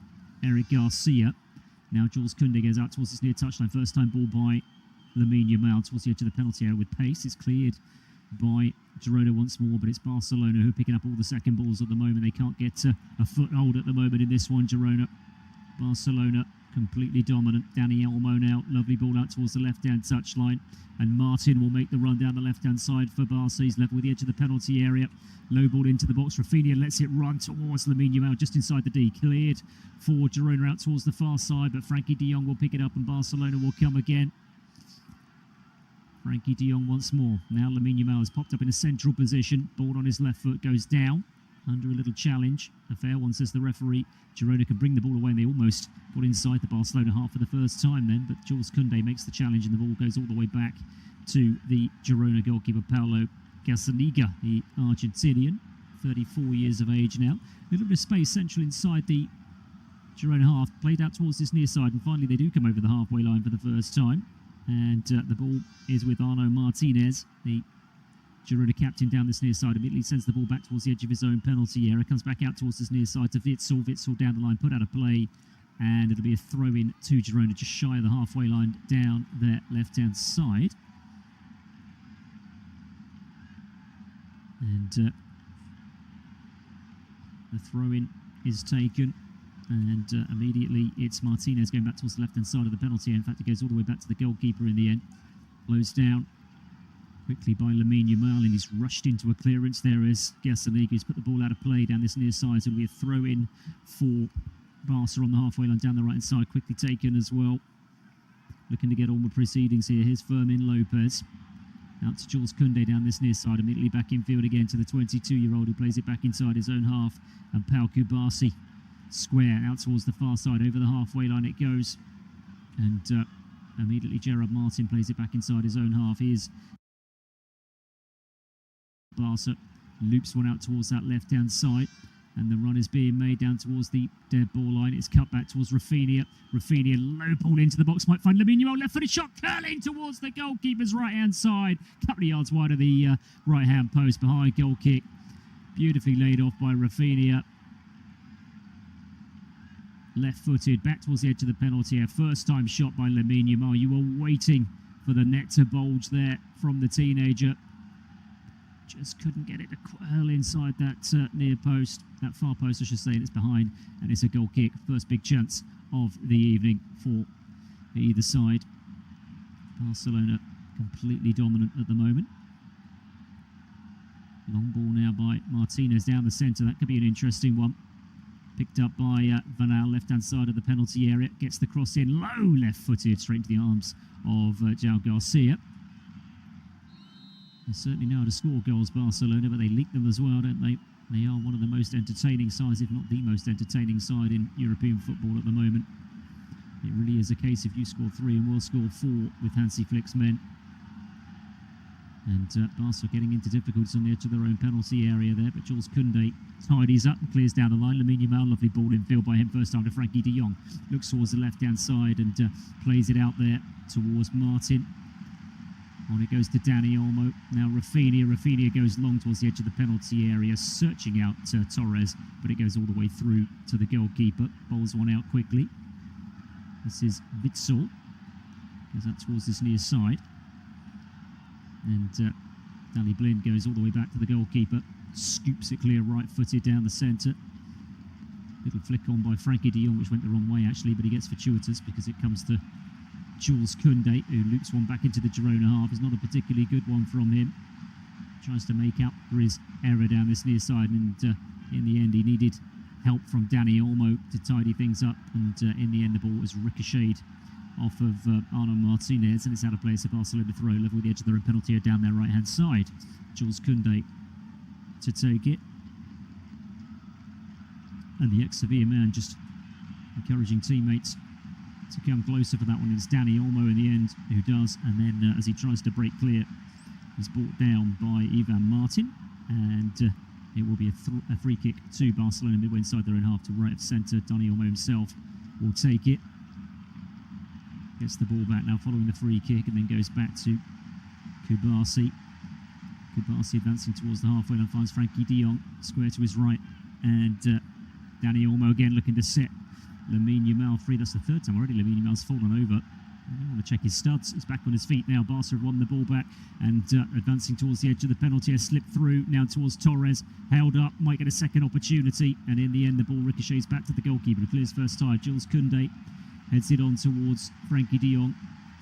Eric Garcia. Now Jules Koundé goes out towards his near touchline. First time ball by Lamine Yamal towards the edge of the penalty area with pace. It's cleared by Girona once more, but it's Barcelona who are picking up all the second balls at the moment. They can't get a foothold at the moment in this one, Girona. Barcelona completely dominant. Dani Olmo now, lovely ball out towards the left-hand touchline, and Martin will make the run down the left-hand side for Barca. He's level with the edge of the penalty area. Low ball into the box. Rafinha lets it run towards Lamine Yamal just inside the D. Cleared for Girona out towards the far side, but Frankie de Jong will pick it up and Barcelona will come again. Frankie de Jong once more. Now Lamine Yamal has popped up in a central position. Ball on his left foot goes down under a little challenge. A fair one, says the referee. Girona can bring the ball away, and they almost got inside the Barcelona half for the first time then, but Jules Koundé makes the challenge and the ball goes all the way back to the Girona goalkeeper Paulo Gazzaniga, the Argentinian, 34 years of age now. A little bit of space central inside the Girona half, played out towards this near side, and finally they do come over the halfway line for the first time. And the ball is with Arno Martinez, the Girona captain, down this near side. Immediately sends the ball back towards the edge of his own penalty area. Comes back out towards this near side to Witsel. Witsel down the line, put out of play. And it'll be a throw-in to Girona, just shy of the halfway line down their left-hand side. And the throw-in is taken. And immediately it's Martinez going back towards the left-hand side of the penalty area. In fact, it goes all the way back to the goalkeeper in the end. Blows down quickly by Lamine Yamal, and he's rushed into a clearance. There is Gazzaniga, who's put the ball out of play down this near side. So it'll be a throw-in for Barca on the halfway line down the right-hand side. Quickly taken as well. Looking to get all the proceedings here. Here's Fermin Lopez. Out to Jules Koundé down this near side. Immediately back in field again to the 22-year-old who plays it back inside his own half. And Pau Kubasi. Square out towards the far side, over the halfway line it goes, and immediately Gerard Martin plays it back inside his own half. Here's Barca, loops one out towards that left-hand side, and the run is being made down towards the dead ball line. It's cut back towards Rafinha. Rafinha, low ball into the box, might find Lamine Yamal, left-footed shot, curling towards the goalkeeper's right-hand side, a couple of yards wide of the right-hand post, behind goal kick, beautifully laid off by Rafinha. Left-footed, back towards the edge of the penalty area. First time shot by Lamine Yamal. You were waiting for the net to bulge there from the teenager. Just couldn't get it to curl inside that near post, that far post I should say, and it's behind, and it's a goal kick. First big chance of the evening for either side. Barcelona completely dominant at the moment. Long ball now by Martinez down the centre. That could be an interesting one. Picked up by Van Gaal, left-hand side of the penalty area. Gets the cross in, low left-footed, straight into the arms of João Garcia. They certainly know how to score goals, Barcelona, but they leak them as well, don't they? They are one of the most entertaining sides, if not the most entertaining side in European football at the moment. It really is a case if you score 3 and we'll score 4 with Hansi Flick's men. And Barca getting into difficulties on the edge of their own penalty area there, but Jules Koundé tidies up and clears down the line. Lamine Yamal, lovely ball in field by him, first time to Frankie de Jong. Looks towards the left-hand side and plays it out there towards Martin. On it goes to Dani Olmo. Now Rafinha. Rafinha goes long towards the edge of the penalty area, searching out Torres, but it goes all the way through to the goalkeeper. Bowls one out quickly. This is Witsel. Goes out towards this near side. And Dali Blind goes all the way back to the goalkeeper, scoops it clear right-footed down the centre. Little flick on by Frankie de Jong, which went the wrong way actually, but he gets fortuitous because it comes to Jules Koundé, who loops one back into the Girona half. It's not a particularly good one from him. Tries to make up for his error down this near side, and in the end he needed help from Dani Olmo to tidy things up, and in the end the ball was ricocheted off of Arnaud Martinez, and it's out of play. It's a Barcelona throw, level with the edge of their own penalty area down their right-hand side. Jules Koundé to take it. And the ex-Sevilla man just encouraging teammates to come closer for that one. It's Dani Olmo in the end who does, and then as he tries to break clear, he's brought down by Ivan Martin, and it will be a free kick to Barcelona midway inside their own half to right of centre. Dani Olmo himself will take it. Gets the ball back now following the free kick, and then goes back to Kubasi. Kubasi advancing towards the halfway line, finds Frankie de Jong square to his right, and Dani Olmo again looking to set Lamine Yamal free. That's the third time already Lamine Yamal's fallen over. I want to check his studs. He's back on his feet now. Barca have won the ball back and advancing towards the edge of the penalty area. Slipped through now towards Torres. Held up, might get a second opportunity, and in the end the ball ricochets back to the goalkeeper who clears first time. Jules Koundé heads it on towards Frankie de Jong.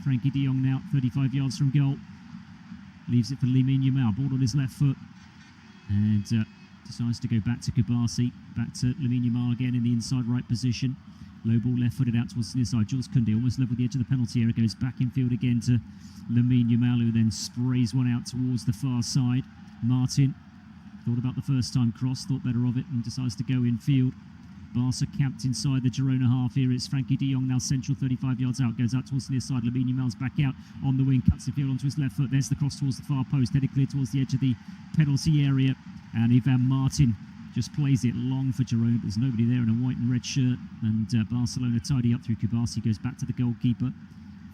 Frankie de Jong now 35 yards from goal. Leaves it for Lamine Yamal. Ball on his left foot, and decides to go back to Kubasi. Back to Lamine Yamal again in the inside right position. Low ball left-footed out towards the near side. Jules Koundé almost level the edge of the penalty area. Goes back in field again to Lamine Yamal, who then sprays one out towards the far side. Martin thought about the first time cross, thought better of it, and decides to go in field. Barca camped inside the Girona half here. It's Frankie de Jong now central, 35 yards out. Goes out towards the near side. Lamine Yamal's back out on the wing. Cuts the field onto his left foot. There's the cross towards the far post. Headed clear towards the edge of the penalty area. And Ivan Martin just plays it long for Girona, but there's nobody there in a white and red shirt, and Barcelona tidy up through Kubasi. Goes back to the goalkeeper.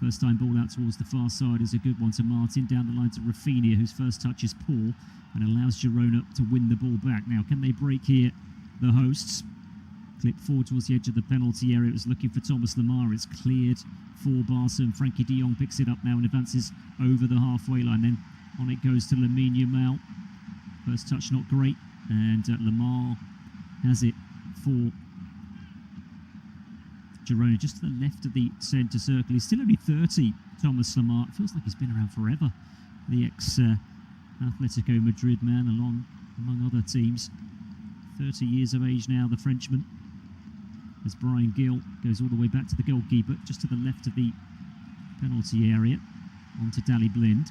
First time ball out towards the far side is a good one to Martin, down the line to Rafinha, whose first touch is poor and allows Girona to win the ball back. Now can they break here, the hosts? Clip forward towards the edge of the penalty area. It was looking for Thomas Lemar. It's cleared for Barca, and Frankie de Jong picks it up now and advances over the halfway line. Then on it goes to Lamine Yamal. First touch not great, and Lemar has it for Girona, just to the left of the centre circle. He's still only 30, Thomas Lemar. It feels like he's been around forever. The ex-Atletico Madrid man, among other teams. 30 years of age now, the Frenchman. As Brian Gill goes all the way back to the goalkeeper, just to the left of the penalty area, onto Dali Blind.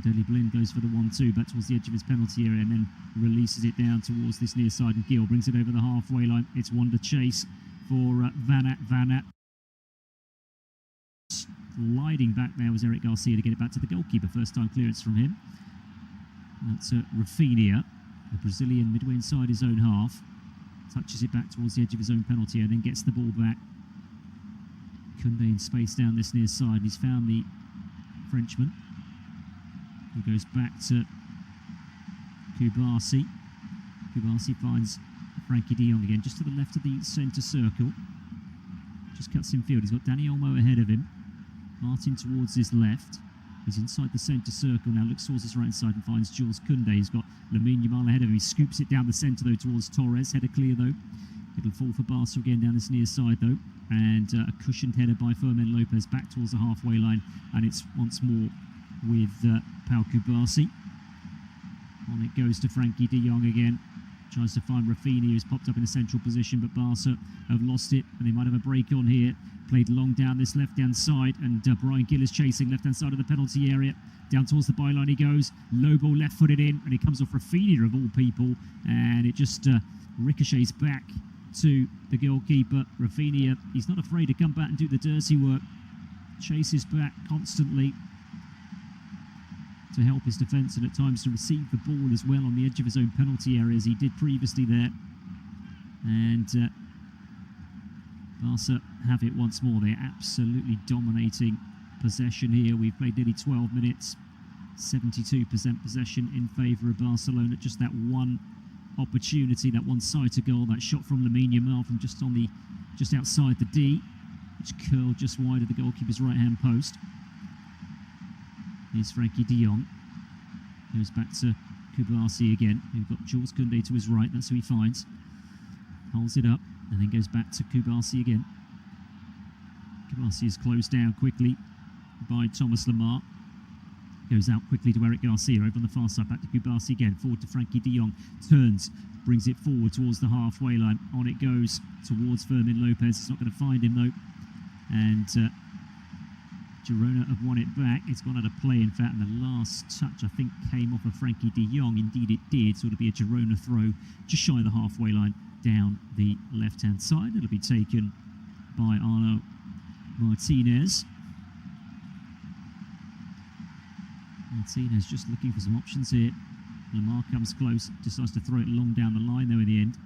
Dali Blind goes for the 1-2 back towards the edge of his penalty area, and then releases it down towards this near side, and Gill brings it over the halfway line. It's one to chase for Van Aert. Sliding back there was Eric Garcia to get it back to the goalkeeper. First time clearance from him. That's Rafinha, the Brazilian, midway inside his own half. Touches it back towards the edge of his own penalty area, then gets the ball back. Koundé in space down this near side. He's found the Frenchman, who goes back to Kubasi. Kubasi finds Frankie de Jong again, just to the left of the centre circle. Just cuts in field. He's got Dani Olmo ahead of him. Martin towards his left. He's inside the centre circle now, looks towards his right side and finds Jules Koundé. He's got Lamine Yamal ahead of him. He scoops it down the centre though towards Torres. Header clear though. It'll fall for Barca again down this near side though. And a cushioned header by Fermin Lopez back towards the halfway line. And it's once more with Pau Kubasi. On it goes to Frankie de Jong again. Tries to find Rafinha, who's popped up in a central position, but Barca have lost it, and they might have a break on here. Played long down this left-hand side, and Brian Gill is chasing left-hand side of the penalty area. Down towards the byline he goes. Low ball left-footed in, and it comes off Rafinha of all people, and it just ricochets back to the goalkeeper. Rafinha, he's not afraid to come back and do the dirty work. Chases back constantly to help his defence, and at times to receive the ball as well on the edge of his own penalty area, as he did previously there. And Barca have it once more. They're absolutely dominating possession here. We've played nearly 12 minutes, 72% possession in favour of Barcelona. Just that one opportunity, that one-sighted goal, that shot from Lamine Yamal from just outside the D, which curled just wide of the goalkeeper's right-hand post. Here's Frankie de Jong. Goes back to Kubasi again. We've got Jules Koundé to his right. That's who he finds. Holds it up and then goes back to Kubasi again. Kubasi is closed down quickly by Thomas Lemar. Goes out quickly to Eric Garcia over on the far side. Back to Kubasi again. Forward to Frankie de Jong. Turns. Brings it forward towards the halfway line. On it goes towards Fermin Lopez. It's not going to find him though. And Girona have won it back. It's gone out of play, in fact, and the last touch, I think, came off of Frankie de Jong. Indeed, it did. So it'll be a Girona throw just shy of the halfway line down the left-hand side. It'll be taken by Arno Martinez. Martinez just looking for some options here. Lemar comes close, decides to throw it long down the line, though, in the end.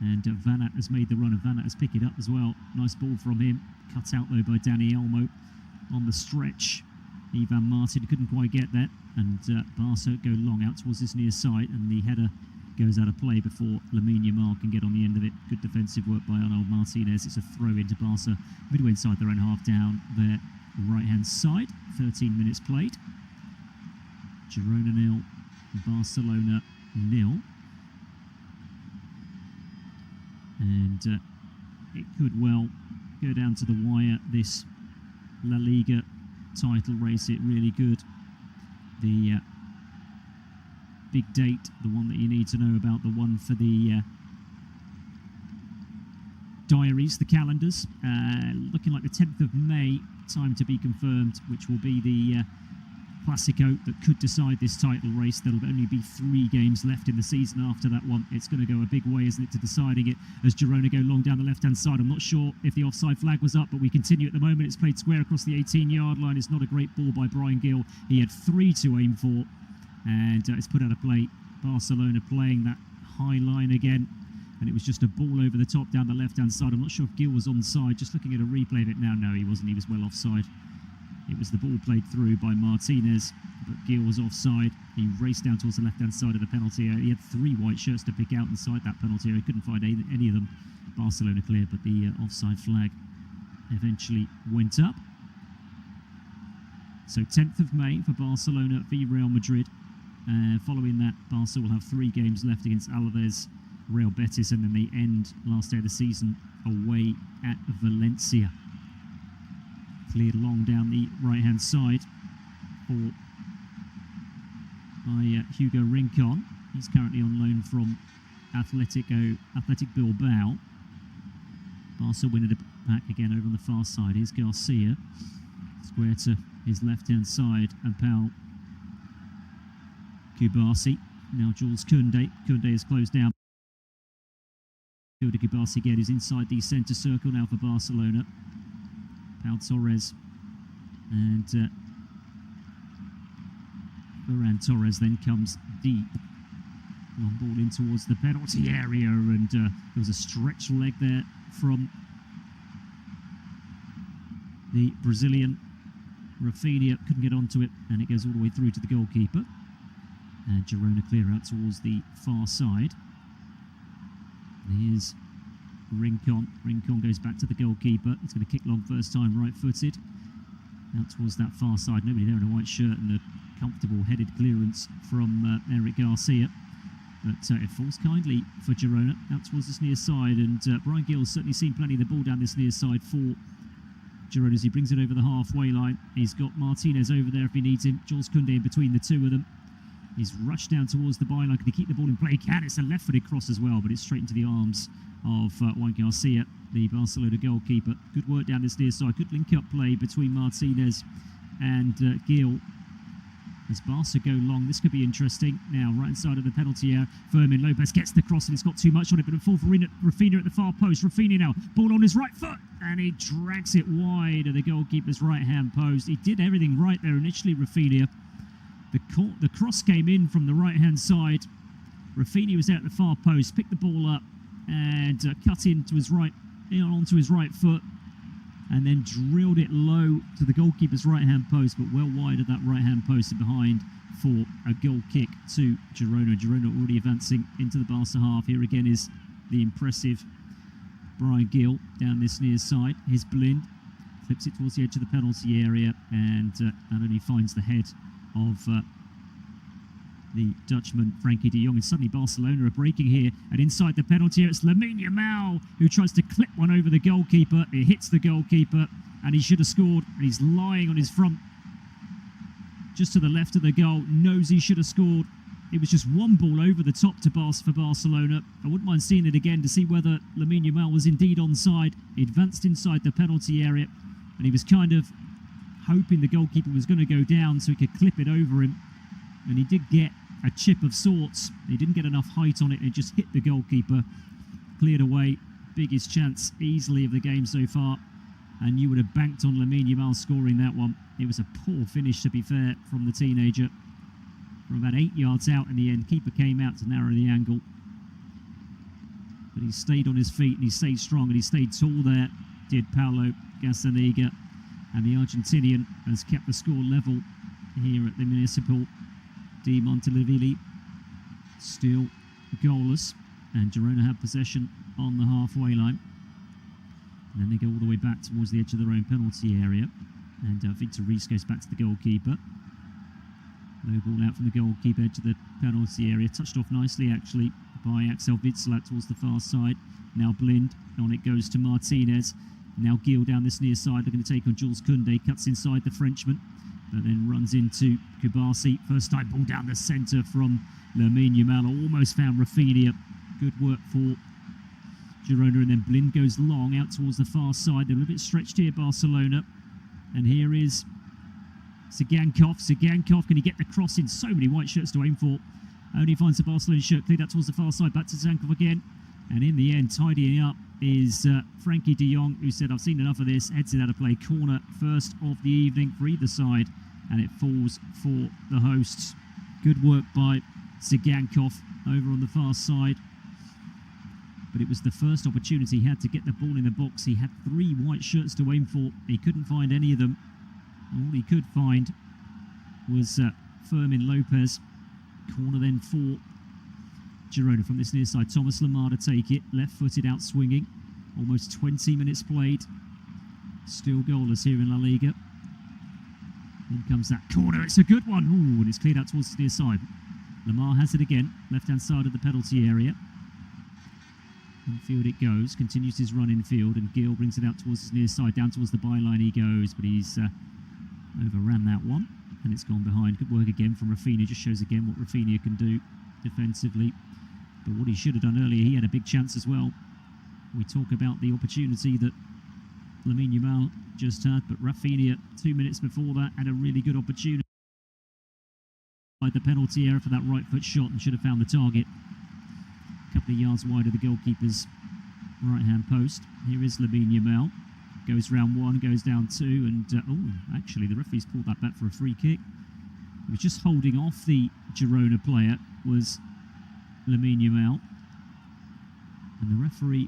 And Van Aert has made the run, and Van Aert has picked it up as well. Nice ball from him. Cut out, though, by Dani Olmo on the stretch. Ivan Martin couldn't quite get that, and Barca go long out towards this near side, and the header goes out of play before Lamine Yamal can get on the end of it. Good defensive work by Arnold Martinez. It's a throw into Barca, midway inside their own half, down their right-hand side. 13 minutes played. Girona 0, Barcelona 0. And it could well go down to the wire, this La Liga title race. It really could. The big date, the one that you need to know about, the one for the diaries, the calendars, looking like the 10th of May, time to be confirmed, which will be the Classico that could decide this title race. There'll only be 3 games left in the season after that one. It's going to go a big way, isn't it, to deciding it, as Girona go long down the left-hand side. I'm not sure if the offside flag was up, but we continue at the moment. It's played square across the 18-yard line. It's not a great ball by Brian Gill. He had 3 to aim for, and it's put out of play. Barcelona playing that high line again, and it was just a ball over the top down the left-hand side. I'm not sure if Gill was onside. Just looking at a replay of it now, no, he wasn't. He was well offside. It was the ball played through by Martinez, but Gill was offside. He raced down towards the left-hand side of the penalty area. He had 3 white shirts to pick out inside that penalty area. He couldn't find any of them. Barcelona clear, but the offside flag eventually went up. So 10th of May for Barcelona v Real Madrid. Following that, Barca will have 3 games left against Alaves, Real Betis, and then they end last day of the season away at Valencia. Cleared long down the right-hand side by Hugo Rincon. He's currently on loan from Athletic Bilbao. Barca winning it back again over on the far side. Here's Garcia. Square to his left-hand side, and Pau Kubasi. Now Jules Koundé. Koundé is closed down. Kubasi again is inside the centre circle now for Barcelona. Pau Torres and Ferran Torres then comes deep. Long ball in towards the penalty area, and there was a stretch leg there from the Brazilian. Rafinha couldn't get onto it, and it goes all the way through to the goalkeeper. And Girona clear out towards the far side. Here's Rincon. Rincon goes back to the goalkeeper. He's going to kick long first time, right-footed. Out towards that far side. Nobody there in a white shirt, and a comfortable headed clearance from Eric Garcia. But it falls kindly for Girona out towards this near side. And Brian Gill's certainly seen plenty of the ball down this near side for Girona as he brings it over the halfway line. He's got Martinez over there if he needs him. Jules Koundé in between the 2 of them. He's rushed down towards the byline. Can he keep the ball in play? He can. It's a left-footed cross as well, but it's straight into the arms of Juan Garcia, the Barcelona goalkeeper. Good work down this near side. Good link-up play between Martinez and Gil. As Barca go long, this could be interesting. Now, right inside of the penalty area, Fermin Lopez gets the cross, and it's got too much on it, but it falls for Rafinha at the far post. Rafinha now, ball on his right foot, and he drags it wide of the goalkeeper's right-hand post. He did everything right there initially, Rafinha. The cross came in from the right-hand side. Rafinha was out at the far post, picked the ball up, and cut into his onto his right foot, and then drilled it low to the goalkeeper's right-hand post, but well wide of that right-hand post and behind for a goal kick to Girona. Girona already advancing into the Barca half. Here again is the impressive Brian Gill down this near side. Here's Blind, flips it towards the edge of the penalty area, and not only finds the head of the Dutchman, Frankie de Jong, and suddenly Barcelona are breaking here, and inside the penalty area, it's Lamine Yamal who tries to clip one over the goalkeeper. It hits the goalkeeper, and he should have scored, and he's lying on his front just to the left of the goal, knows he should have scored. It was just one ball over the top for Barcelona. I wouldn't mind seeing it again to see whether Lamine Yamal was indeed onside. He advanced inside the penalty area, and he was kind of hoping the goalkeeper was going to go down so he could clip it over him. And he did get a chip of sorts. He didn't get enough height on it, and it just hit the goalkeeper. Cleared away. Biggest chance easily of the game so far. And you would have banked on Lamine Yamal scoring that one. It was a poor finish, to be fair, from the teenager. From about 8 yards out in the end, keeper came out to narrow the angle. But he stayed on his feet, and he stayed strong, and he stayed tall there, did Paulo Gazzaniga. And the Argentinian has kept the score level here at the Municipal di Montilivi. Still goalless, and Girona have possession on the halfway line. And then they go all the way back towards the edge of their own penalty area. And Victor Reis goes back to the goalkeeper. Low ball out from the goalkeeper to the penalty area. Touched off nicely, actually, by Axel Witsel out towards the far side. Now Blind. On it goes to Martinez. Now Gil down this near side. They're going to take on Jules Koundé. Cuts inside the Frenchman. But then runs into Kubasi. First time ball down the centre from Lamine Yamal. Almost found Rafinha. Good work for Girona. And then Blind goes long out towards the far side. They're a little bit stretched here, Barcelona. And here is Sigankov. Sigankov, can he get the cross in? So many white shirts to aim for. Only finds the Barcelona shirt cleared out towards the far side. Back to Sigankov again. And in the end, tidying up is Frankie de Jong, who said, I've seen enough of this. Heads it out of play. Corner first of the evening for either side. And it falls for the hosts. Good work by Sigankov over on the far side. But it was the first opportunity he had to get the ball in the box. He had 3 white shirts to aim for. He couldn't find any of them. All he could find was Fermin Lopez. Corner then for Girona from this near side. Thomas Lemar to take it. Left-footed out swinging. Almost 20 minutes played. Still goalless here in La Liga. In comes that corner. It's a good one. Ooh, and it's cleared out towards the near side. Lemar has it again. Left-hand side of the penalty area. Infield it goes, continues his run infield, and Gil brings it out towards his near side, down towards the byline he goes, but he's overran that one, and it's gone behind. Good work again from Rafinha, just shows again what Rafinha can do defensively. But what he should have done earlier, he had a big chance as well. We talk about the opportunity that Lamine Yamal just had, but Rafinha, 2 minutes before that, had a really good opportunity by the penalty area for that right foot shot and should have found the target. A couple of yards wide of the goalkeeper's right-hand post. Here is Lamine Yamal. Goes round 1, goes down 2, and actually the referee's pulled that back for a free kick. He was just holding off the Girona player, was Lamine Yamal. And the referee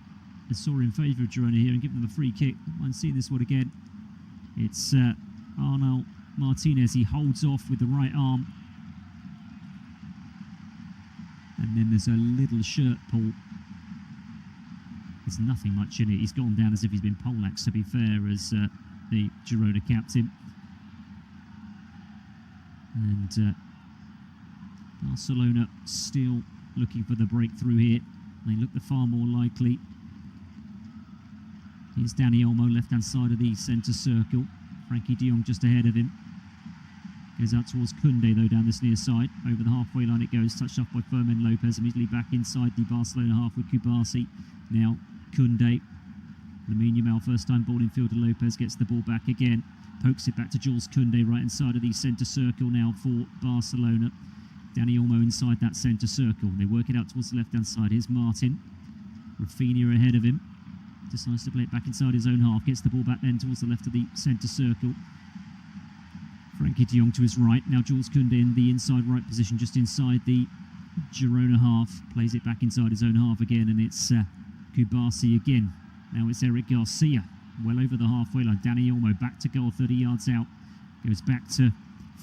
saw in favour of Girona here and given them a free kick. I'm seeing this one again. It's Arnal Martinez. He holds off with the right arm. And then there's a little shirt pull. There's nothing much in it. He's gone down as if he's been poleaxed, to be fair, as the Girona captain. And Barcelona still looking for the breakthrough here. They look the far more likely. Here's Dani Olmo, left-hand side of the centre circle. Frankie de Jong just ahead of him. Goes out towards Koundé, though, down this near side. Over the halfway line it goes, touched off by Fermin Lopez. Immediately back inside the Barcelona half with Kubasi. Now Koundé. Lamine Yamal, first time ball in field to Lopez, gets the ball back again. Pokes it back to Jules Koundé, right inside of the centre circle now for Barcelona. Dani Olmo inside that centre circle. They work it out towards the left-hand side. Here's Martin. Rafinha ahead of him. Decides to play it back inside his own half. Gets the ball back then towards the left of the centre circle. Frankie de Jong to his right. Now Jules Koundé in the inside right position, just inside the Girona half. Plays it back inside his own half again, and it's Kubasi again. Now it's Eric Garcia, well over the halfway line. Dani Olmo back to goal, 30 yards out. Goes back to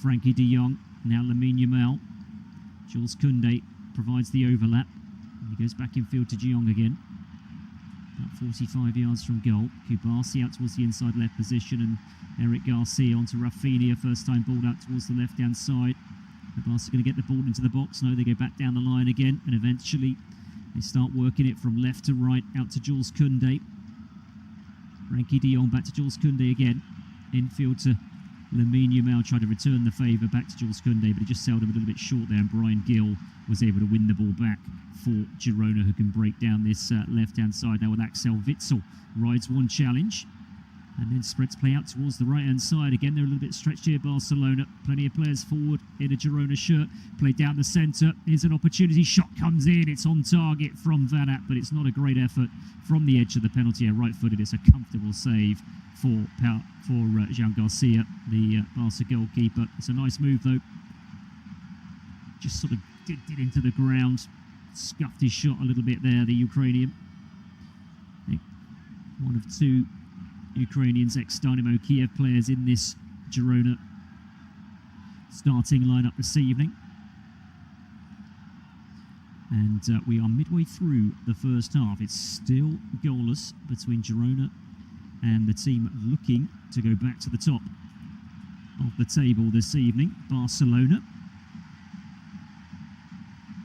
Frankie de Jong. Now Lamine Yamal. Jules Koundé provides the overlap. And he goes back in field to de Jong again. About 45 yards from goal. Kubasi out towards the inside left position, and Eric Garcia onto Rafinha. First time ball out towards the left-hand side. Barca going to get the ball into the box. No, they go back down the line again, and eventually they start working it from left to right out to Jules Koundé. Frankie de Jong back to Jules Koundé again. Infield to Lamine Yamal, tried to return the favour back to Jules Koundé, but he just sailed him a little bit short there, and Brian Gill was able to win the ball back for Girona, who can break down this left-hand side now with Axel Witsel. Rides one challenge and then spreads play out towards the right-hand side. Again, they're a little bit stretched here, Barcelona. Plenty of players forward in a Girona shirt. Play down the centre. Here's an opportunity. Shot comes in. It's on target from Van Aert, but it's not a great effort from the edge of the penalty area. Right-footed. It's a comfortable save for Jean Garcia, the Barca goalkeeper. It's a nice move, though. Just sort of dipped it into the ground. Scuffed his shot a little bit there, the Ukrainian. One of two Ukrainians, ex-Dynamo Kiev players in this Girona starting lineup this evening. And we are midway through the first half. It's still goalless between Girona and the team looking to go back to the top of the table this evening, Barcelona.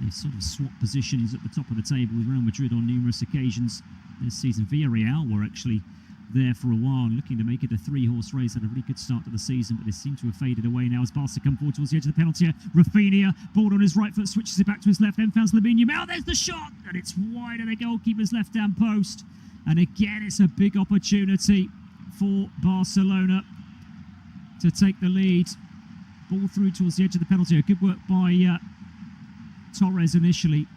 They've sort of swapped positions at the top of the table with Real Madrid on numerous occasions this season. Villarreal were actually there for a while, looking to make it a three-horse race. Had a really good start to the season, but they seem to have faded away now as Barca come forward towards the edge of the penalty area. Rafinha, ball on his right foot, switches it back to his left, then finds Lamine Yamal. There's the shot, and it's wide of the goalkeeper's left-hand post. And again, it's a big opportunity for Barcelona to take the lead. Ball through towards the edge of the penalty area. Good work by Torres initially.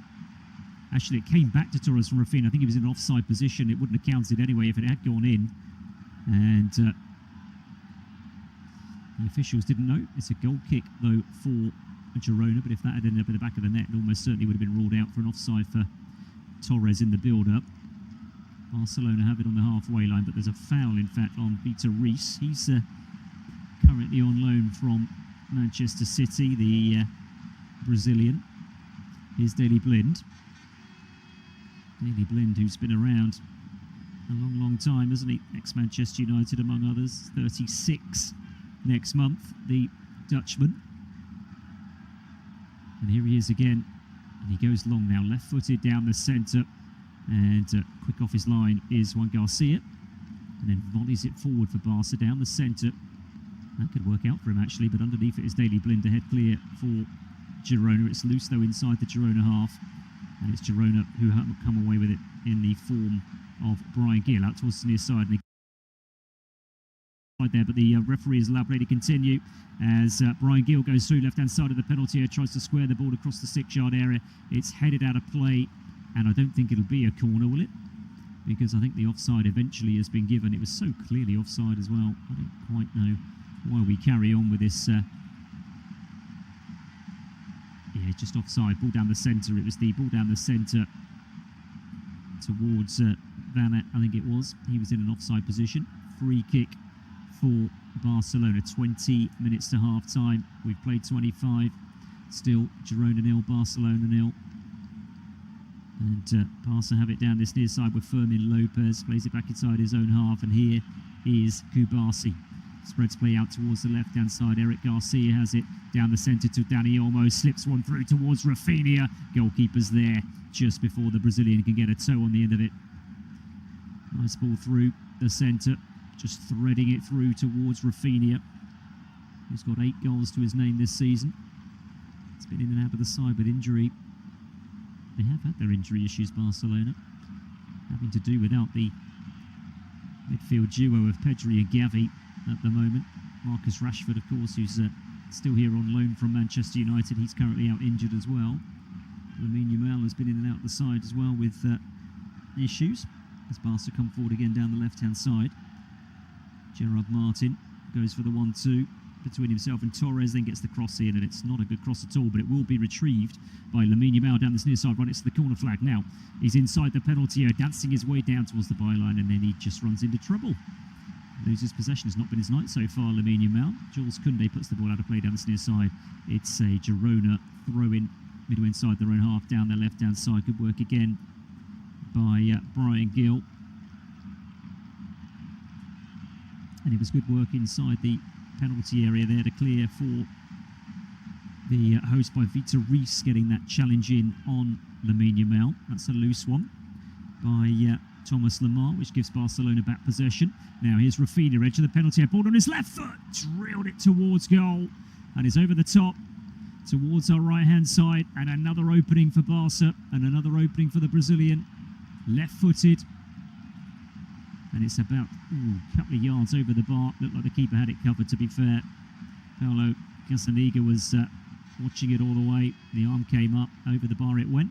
Actually, it came back to Torres from Rafinha. I think he was in an offside position. It wouldn't have counted anyway if it had gone in. And the officials didn't know. It's a goal kick, though, for Girona. But if that had ended up in the back of the net, it almost certainly would have been ruled out for an offside for Torres in the build-up. Barcelona have it on the halfway line, but there's a foul, in fact, on Peter Reis. He's currently on loan from Manchester City, the Brazilian. Here's Daley Blind. Daley Blind, who's been around a long, long time, hasn't he? Ex-Manchester United, among others. 36 next month, the Dutchman. And here he is again. And he goes long now, left-footed down the centre. And quick off his line is Juan Garcia. And then volleys it forward for Barca down the centre. That could work out for him, actually. But underneath it is Daley Blind, ahead clear for Girona. It's loose, though, inside the Girona half. And it's Girona who have come away with it in the form of Brian Gill out towards the near side. And there, but the referee has allowed play to continue as Brian Gill goes through left-hand side of the penalty area, tries to square the ball across the 6-yard area. It's headed out of play, and I don't think it'll be a corner, will it? Because I think the offside eventually has been given. It was so clearly offside as well. I don't quite know why we carry on with this. Yeah, just offside. Ball down the centre. It was the ball down the centre towards Van Aert, I think it was. He was in an offside position. Free kick for Barcelona. 20 minutes to half-time. We've played 25. Still Girona 0, Barcelona 0. And Barca have it down this near side with Fermin Lopez. Plays it back inside his own half. And here is Kubasi. Spreads play out towards the left-hand side. Eric Garcia has it down the centre to Dani Olmo. Slips one through towards Rafinha. Goalkeeper's there just before the Brazilian can get a toe on the end of it. Nice ball through the centre. Just threading it through towards Rafinha, who's got 8 goals to his name this season. It's been in and out of the side with injury. They have had their injury issues, Barcelona, having to do without the midfield duo of Pedri and Gavi at the moment. Marcus Rashford, of course, who's still here on loan from Manchester United. He's currently out injured as well. Lamine Yamal has been in and out the side as well with issues as Barca come forward again down the left-hand side. Gerard Martin goes for the 1-2 between himself and Torres, then gets the cross in, and it's not a good cross at all, but it will be retrieved by Lamine Yamal down this near side, right next to the corner flag. Now, he's inside the penalty area, dancing his way down towards the byline, and then he just runs into trouble. Loses possession. Has not been his night so far, Lamine Yamal. Jules Koundé puts the ball out of play down this near side. It's a Girona throw-in midway inside their own half, down their left-hand side. Good work again by Brian Gill. And it was good work inside the penalty area there to clear for The host by Vita Reese getting that challenge in on Lamine Yamal. That's a loose one by Thomas Lemar, which gives Barcelona back possession. Now here's Rafinha, edge of the penalty area, ball on his left foot, drilled it towards goal, and is over the top towards our right-hand side, and another opening for Barca, and another opening for the Brazilian, left-footed, and it's about a couple of yards over the bar. Looked like the keeper had it covered, to be fair. Paulo Casaniga was watching it all the way. The arm came up, over the bar it went.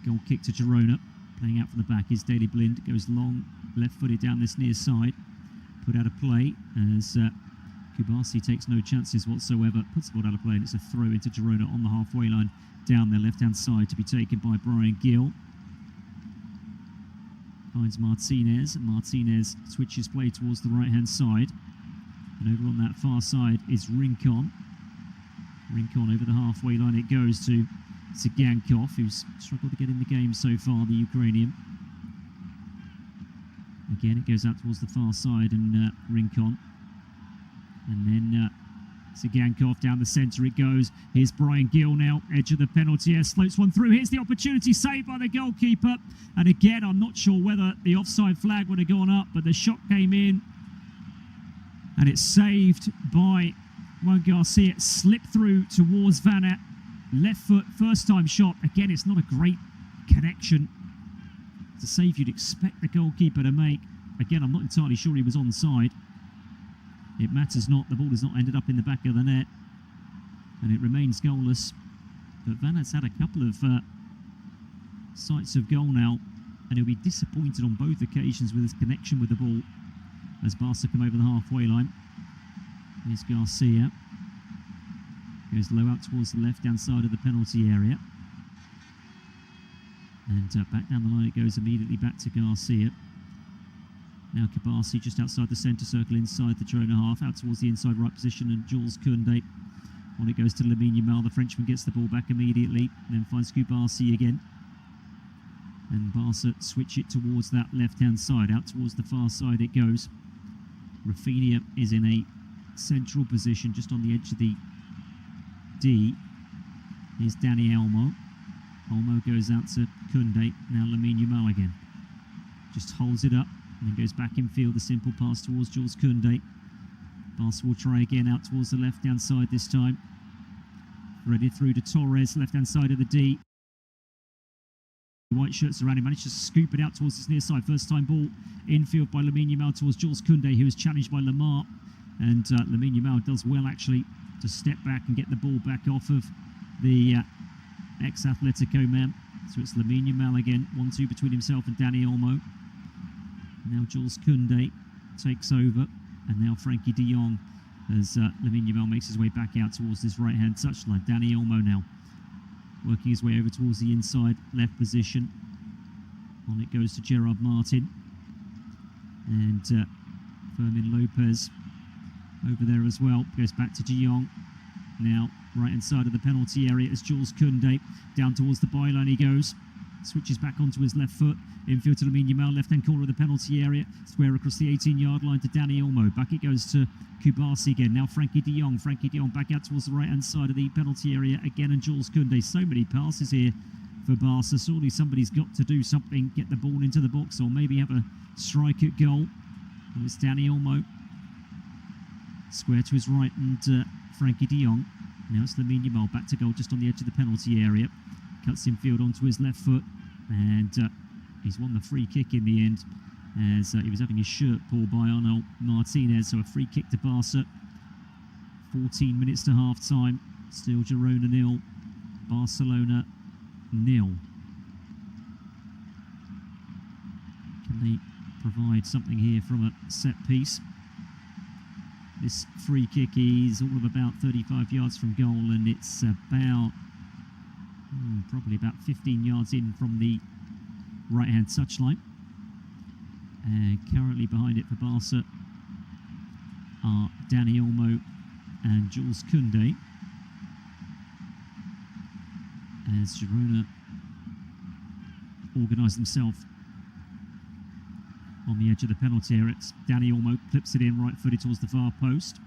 Goal kick to Girona. Playing out from the back is Daley Blind. Goes long, left-footed down this near side. Put out of play as Kubasi takes no chances whatsoever. Puts the ball out of play, and it's a throw into Girona on the halfway line down their left-hand side to be taken by Brian Gill. Finds Martinez, and Martinez switches play towards the right-hand side. And over on that far side is Rincon. Rincon over the halfway line it goes to Tsigankov, who's struggled to get in the game so far, the Ukrainian. Again, it goes out towards the far side, and Rincon. And then Tsigankov down the centre it goes. Here's Brian Gill now, edge of the penalty area, floats one through. Here's the opportunity, saved by the goalkeeper. And again, I'm not sure whether the offside flag would have gone up, but the shot came in. And it's saved by Juan Garcia. It slipped through towards Van Aert. Left foot, first time shot. Again, it's not a great connection. It's a save you'd expect the goalkeeper to make. Again, I'm not entirely sure he was onside. It matters not. The ball has not ended up in the back of the net. And it remains goalless. But Van Aert's had a couple of sights of goal now. And he'll be disappointed on both occasions with his connection with the ball as Barca come over the halfway line. Here's Garcia. Goes low out towards the left-hand side of the penalty area. And back down the line it goes immediately back to Garcia. Now Kubasi just outside the centre circle inside the Girona half, out towards the inside right position, and Jules Koundé. On it goes to Lamine Yamal. The Frenchman gets the ball back immediately, then finds Kubasi again. And Barca switch it towards that left-hand side, out towards the far side it goes. Rafinha is in a central position just on the edge of the D. Here's Dani Olmo. Olmo goes out to Koundé. Now Lamine Yamal again. Just holds it up and then goes back in field. The simple pass towards Jules Koundé. Barca will try again out towards the left-hand side this time. Ready through to Torres, left-hand side of the D. White shirts around him, managed to scoop it out towards his near side. First time ball infield by Lamine Yamal towards Jules Koundé, who is challenged by Lemar. And Lamine Yamal does well actually to step back and get the ball back off of the ex-Atletico man. So it's Lamine Yamal again, 1-2 between himself and Dani Olmo. Now Jules Koundé takes over, and now Frankie de Jong as Lamine Yamal makes his way back out towards this right-hand touchline. Dani Olmo now working his way over towards the inside left position. On it goes to Gerard Martin. And Fermin Lopez over there as well. Goes back to de Jong. Now right-hand side of the penalty area is Jules Koundé. Down towards the byline he goes. Switches back onto his left foot. Infield to Lamine Yamal, left-hand corner of the penalty area. Square across the 18-yard line to Dani Olmo. Back it goes to Kubasi again. Now Frankie de Jong. Frankie de Jong back out towards the right-hand side of the penalty area again. And Jules Koundé. So many passes here for Barca. Surely somebody's got to do something. Get the ball into the box or maybe have a strike at goal. And it's Dani Olmo. Square to his right and Frankie de Jong. Now it's Lamine Yamal back to goal just on the edge of the penalty area. Cuts infield onto his left foot. And he's won the free kick in the end as he was having his shirt pulled by Arnaud Martinez. So a free kick to Barca. 14 minutes to half-time. Still Girona 0, Barcelona 0. Can they provide something here from a set piece? This free kick is all of about 35 yards from goal, and it's about probably about 15 yards in from the right-hand touchline. And currently behind it for Barca are Dani Olmo and Jules Koundé. As Girona organise themselves on the edge of the penalty area. It's Dani Olmo clips it in right-footed towards the far post.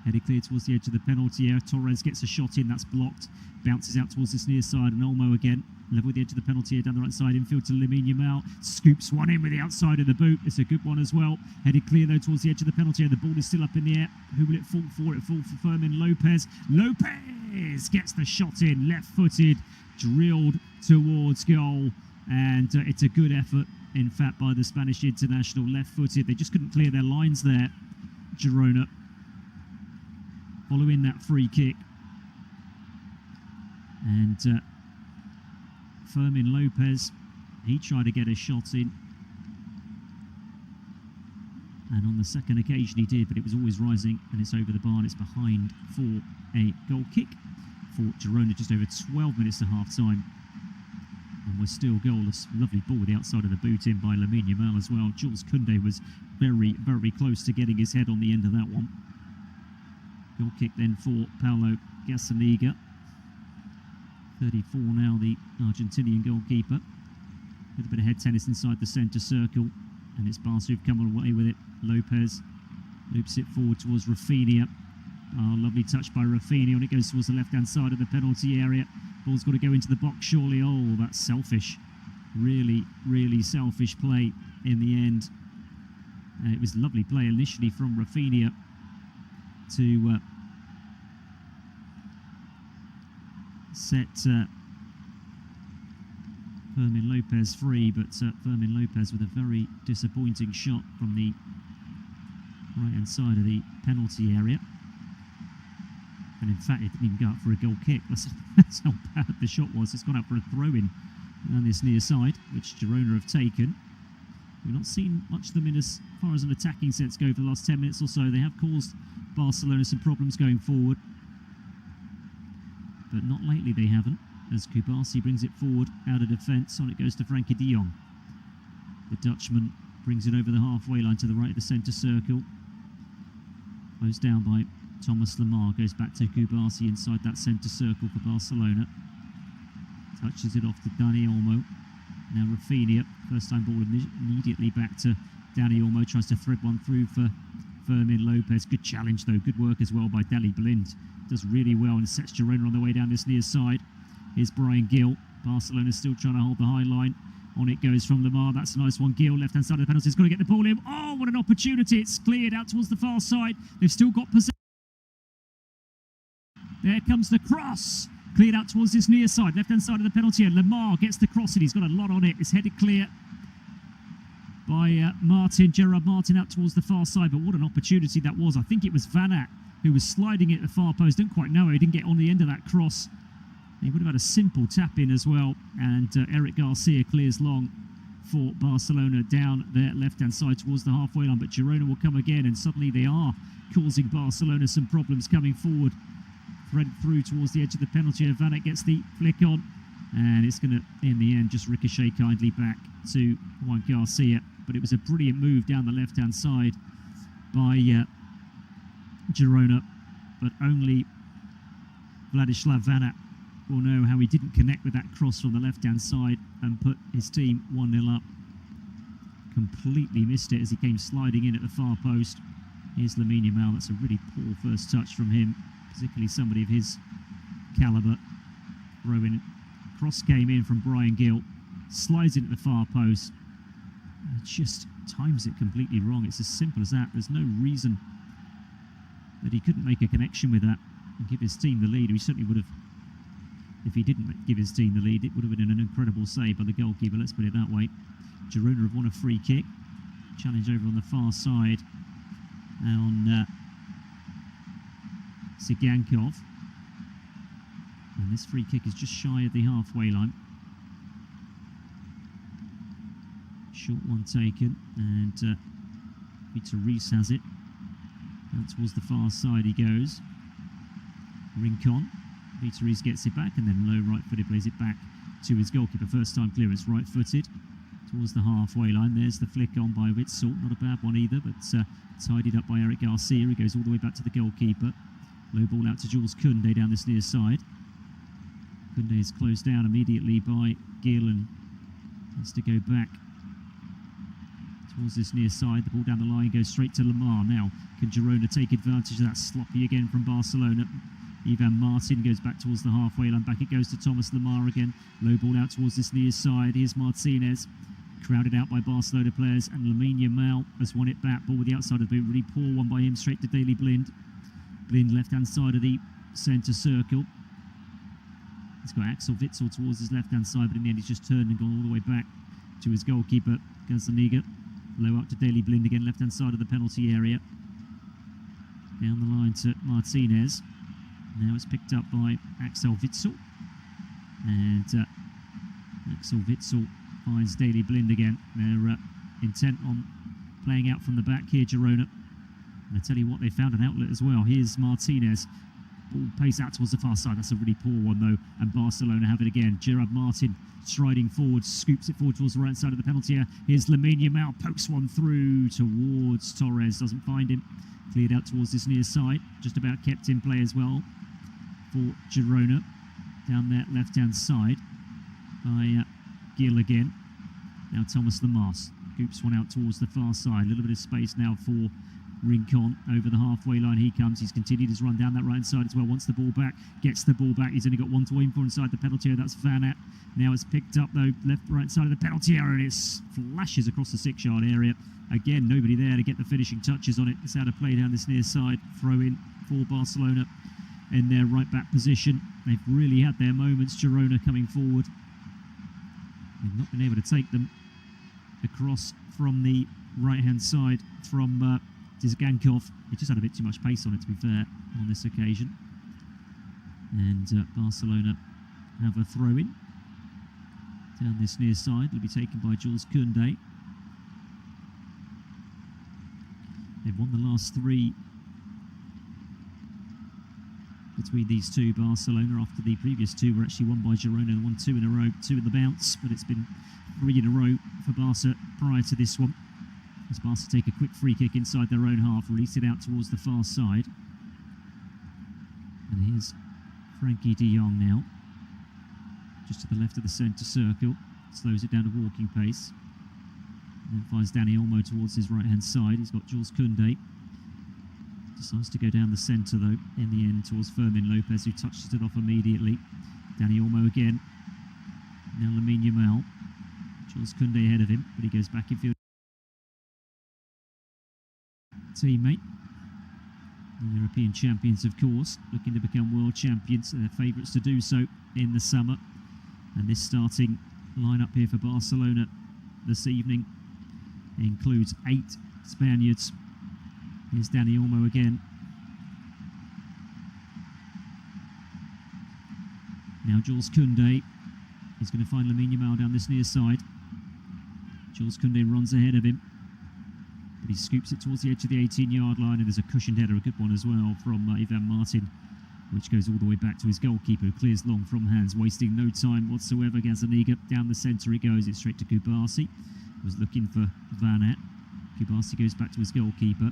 Headed clear towards the edge of the penalty area. Torres gets a shot in, that's blocked. Bounces out towards this near side, and Olmo again. Level with the edge of the penalty area down the right side. Infield to Lamine Yamal. Scoops one in with the outside of the boot. It's a good one as well. Headed clear though towards the edge of the penalty area. The ball is still up in the air. Who will it fall for? It falls for Fermin Lopez. Lopez gets the shot in. Left-footed. Drilled towards goal. And it's a good effort, in fact, by the Spanish international. Left-footed. They just couldn't clear their lines there, Girona. Following that free kick. And Fermin Lopez, he tried to get a shot in. And on the second occasion he did, but it was always rising, and it's over the bar, and it's behind for a goal kick for Girona, just over 12 minutes to half-time. And we're still goalless. Lovely ball with the outside of the boot in by Lamine Yamal as well. Jules Koundé was very, very close to getting his head on the end of that one. Goal kick then for Paulo Gazzaniga. 34 now, the Argentinian goalkeeper. A little bit of head tennis inside the centre circle. And it's Barca who've come away with it. Lopez loops it forward towards Rafinha. Oh, lovely touch by Rafinha, and it goes towards the left-hand side of the penalty area. Ball's got to go into the box, surely. Oh, that's selfish. Really, really selfish play in the end. It was lovely play initially from Rafinha to set Fermin Lopez free, but Fermin Lopez with a very disappointing shot from the right-hand side of the penalty area. And in fact, it didn't even go up for a goal kick. That's how bad the shot was. It's gone up for a throw-in on this near side, which Girona have taken. We've not seen much of them in as far as an attacking sense go for the last 10 minutes or so. They have caused Barcelona some problems going forward, but not lately they haven't, as Kubasi brings it forward out of defence. On it goes to Frankie de Jong. The Dutchman brings it over the halfway line to the right of the centre circle. Closed down by Thomas Lemar, goes back to Kubasi inside that centre circle for Barcelona. Touches it off to Dani Olmo. Now Rafinha, first time ball immediately back to Dani Olmo, tries to thread one through for Fermin Lopez. Good challenge though, good work as well by Dali Blind. Does really well and sets Girona on the way down this near side. Here's Brian Gill. Barcelona still trying to hold the high line. On it goes from Lemar. That's a nice one. Gill, left-hand side of the penalty. He's got to get the ball in. Oh, what an opportunity. It's cleared out towards the far side. They've still got possession. There comes the cross. Cleared out towards this near side. Left-hand side of the penalty. And Lemar gets the cross in. He's got a lot on it. It's headed clear by Gerard Martin out towards the far side. But what an opportunity that was. I think it was Van Aert who was sliding it at the far post. Don't quite know. He didn't get on the end of that cross. He would have had a simple tap in as well. And Eric Garcia clears long for Barcelona down their left-hand side towards the halfway line. But Girona will come again, and suddenly they are causing Barcelona some problems coming forward. Threaded through towards the edge of the penalty area. Van Aert gets the flick on, and it's going to, in the end, just ricochet kindly back to Juan Garcia. But it was a brilliant move down the left-hand side by Girona, but only Vladislav Van Aert will know how he didn't connect with that cross from the left-hand side and put his team 1-0 up. Completely missed it as he came sliding in at the far post. Here's Lamine Yamal. That's a really poor first touch from him, particularly somebody of his calibre. Throwing cross came in from Brian Gill, slides in at the far post, and just times it completely wrong. It's as simple as that. There's no reason that he couldn't make a connection with that and give his team the lead. He certainly would have. If he didn't give his team the lead, it would have been an incredible save by the goalkeeper, let's put it that way. Girona have won a free kick. Challenge over on the far side on Sigankov. And this free kick is just shy of the halfway line. Short one taken, and Peter Rees has it. Out towards the far side he goes. Rincon. Peter Rees gets it back, and then low right-footed plays it back to his goalkeeper. First time clearance, right-footed towards the halfway line. There's the flick on by Witsel. Not a bad one either, but tidied up by Eric Garcia. He goes all the way back to the goalkeeper. Low ball out to Jules Koundé down this near side. Koundé is closed down immediately by Gill and has to go back towards this near side. The ball down the line goes straight to Lamar. Now, can Girona take advantage of that? Sloppy again from Barcelona. Ivan Martin goes back towards the halfway line. Back it goes to Thomas Lamar again. Low ball out towards this near side. Here's Martinez. Crowded out by Barcelona players. And Lamine Yamal has won it back. Ball with the outside of the boot. Really poor one by him. Straight to Daley Blind. Blind left-hand side of the centre circle. He's got Axel Witsel towards his left-hand side. But in the end, he's just turned and gone all the way back to his goalkeeper, Gazzaniga. Low out to Daley Blind again. Left-hand side of the penalty area. Down the line to Martinez. Now it's picked up by Axel Witsel. And Axel Witsel finds Daley Blind again. They're intent on playing out from the back here, Girona. And I tell you what, they found an outlet as well. Here's Martinez. Ball pays out towards the far side. That's a really poor one, though. And Barcelona have it again. Gerard Martin striding forward, scoops it forward towards the right side of the penalty area. Here's Lamine Yamal, pokes one through towards Torres. Doesn't find him. Cleared out towards this near side. Just about kept in play as well for Girona. Down that left-hand side by Gil again. Now Thomas Lamar scoops one out towards the far side. A little bit of space now for Rincon over the halfway line. He comes. He's continued his run down that right side as well. Wants the ball back. Gets the ball back. He's only got one to aim for inside the penalty area. That's Van Aert. Now it's picked up though. Right side of the penalty area. And it flashes across the 6-yard area. Again, nobody there to get the finishing touches on it. It's out of play down this near side. Throw in for Barcelona in their right back position. They've really had their moments. Girona coming forward. They've not been able to take them across from the right hand side from Dizgankov. He just had a bit too much pace on it, to be fair, on this occasion. And Barcelona have a throw in down this near side. It'll be taken by Jules Koundé. They've won the last 3 between these two. Barcelona, after the previous 2 were actually won by Girona, and won 2 in a row, 2 in the bounce, but it's been 3 in a row for Barca prior to this one. As Barca take a quick free kick inside their own half, release it out towards the far side. And here's Frankie de Jong now, just to the left of the centre circle, slows it down to walking pace. And then finds Dani Olmo towards his right-hand side. He's got Jules Koundé. Decides to go down the centre, though, in the end, towards Fermin Lopez, who touches it off immediately. Dani Olmo again. Now Lamine Yamal. Jules Koundé ahead of him, but he goes back in field. Teammate. The European champions, of course, looking to become world champions. They're favourites to do so in the summer. And this starting lineup here for Barcelona this evening includes 8 Spaniards. Here's Dani Olmo again. Now Jules Koundé. He's going to find Lamine Yamal down this near side. Jules Koundé runs ahead of him, but he scoops it towards the edge of the 18-yard line, and there's a cushioned header, a good one as well, from Ivan Martin, which goes all the way back to his goalkeeper, who clears long from hands, wasting no time whatsoever. Gazzaniga down the centre he goes. It's straight to Kubasi. Was looking for Van Aert. Kubasi goes back to his goalkeeper.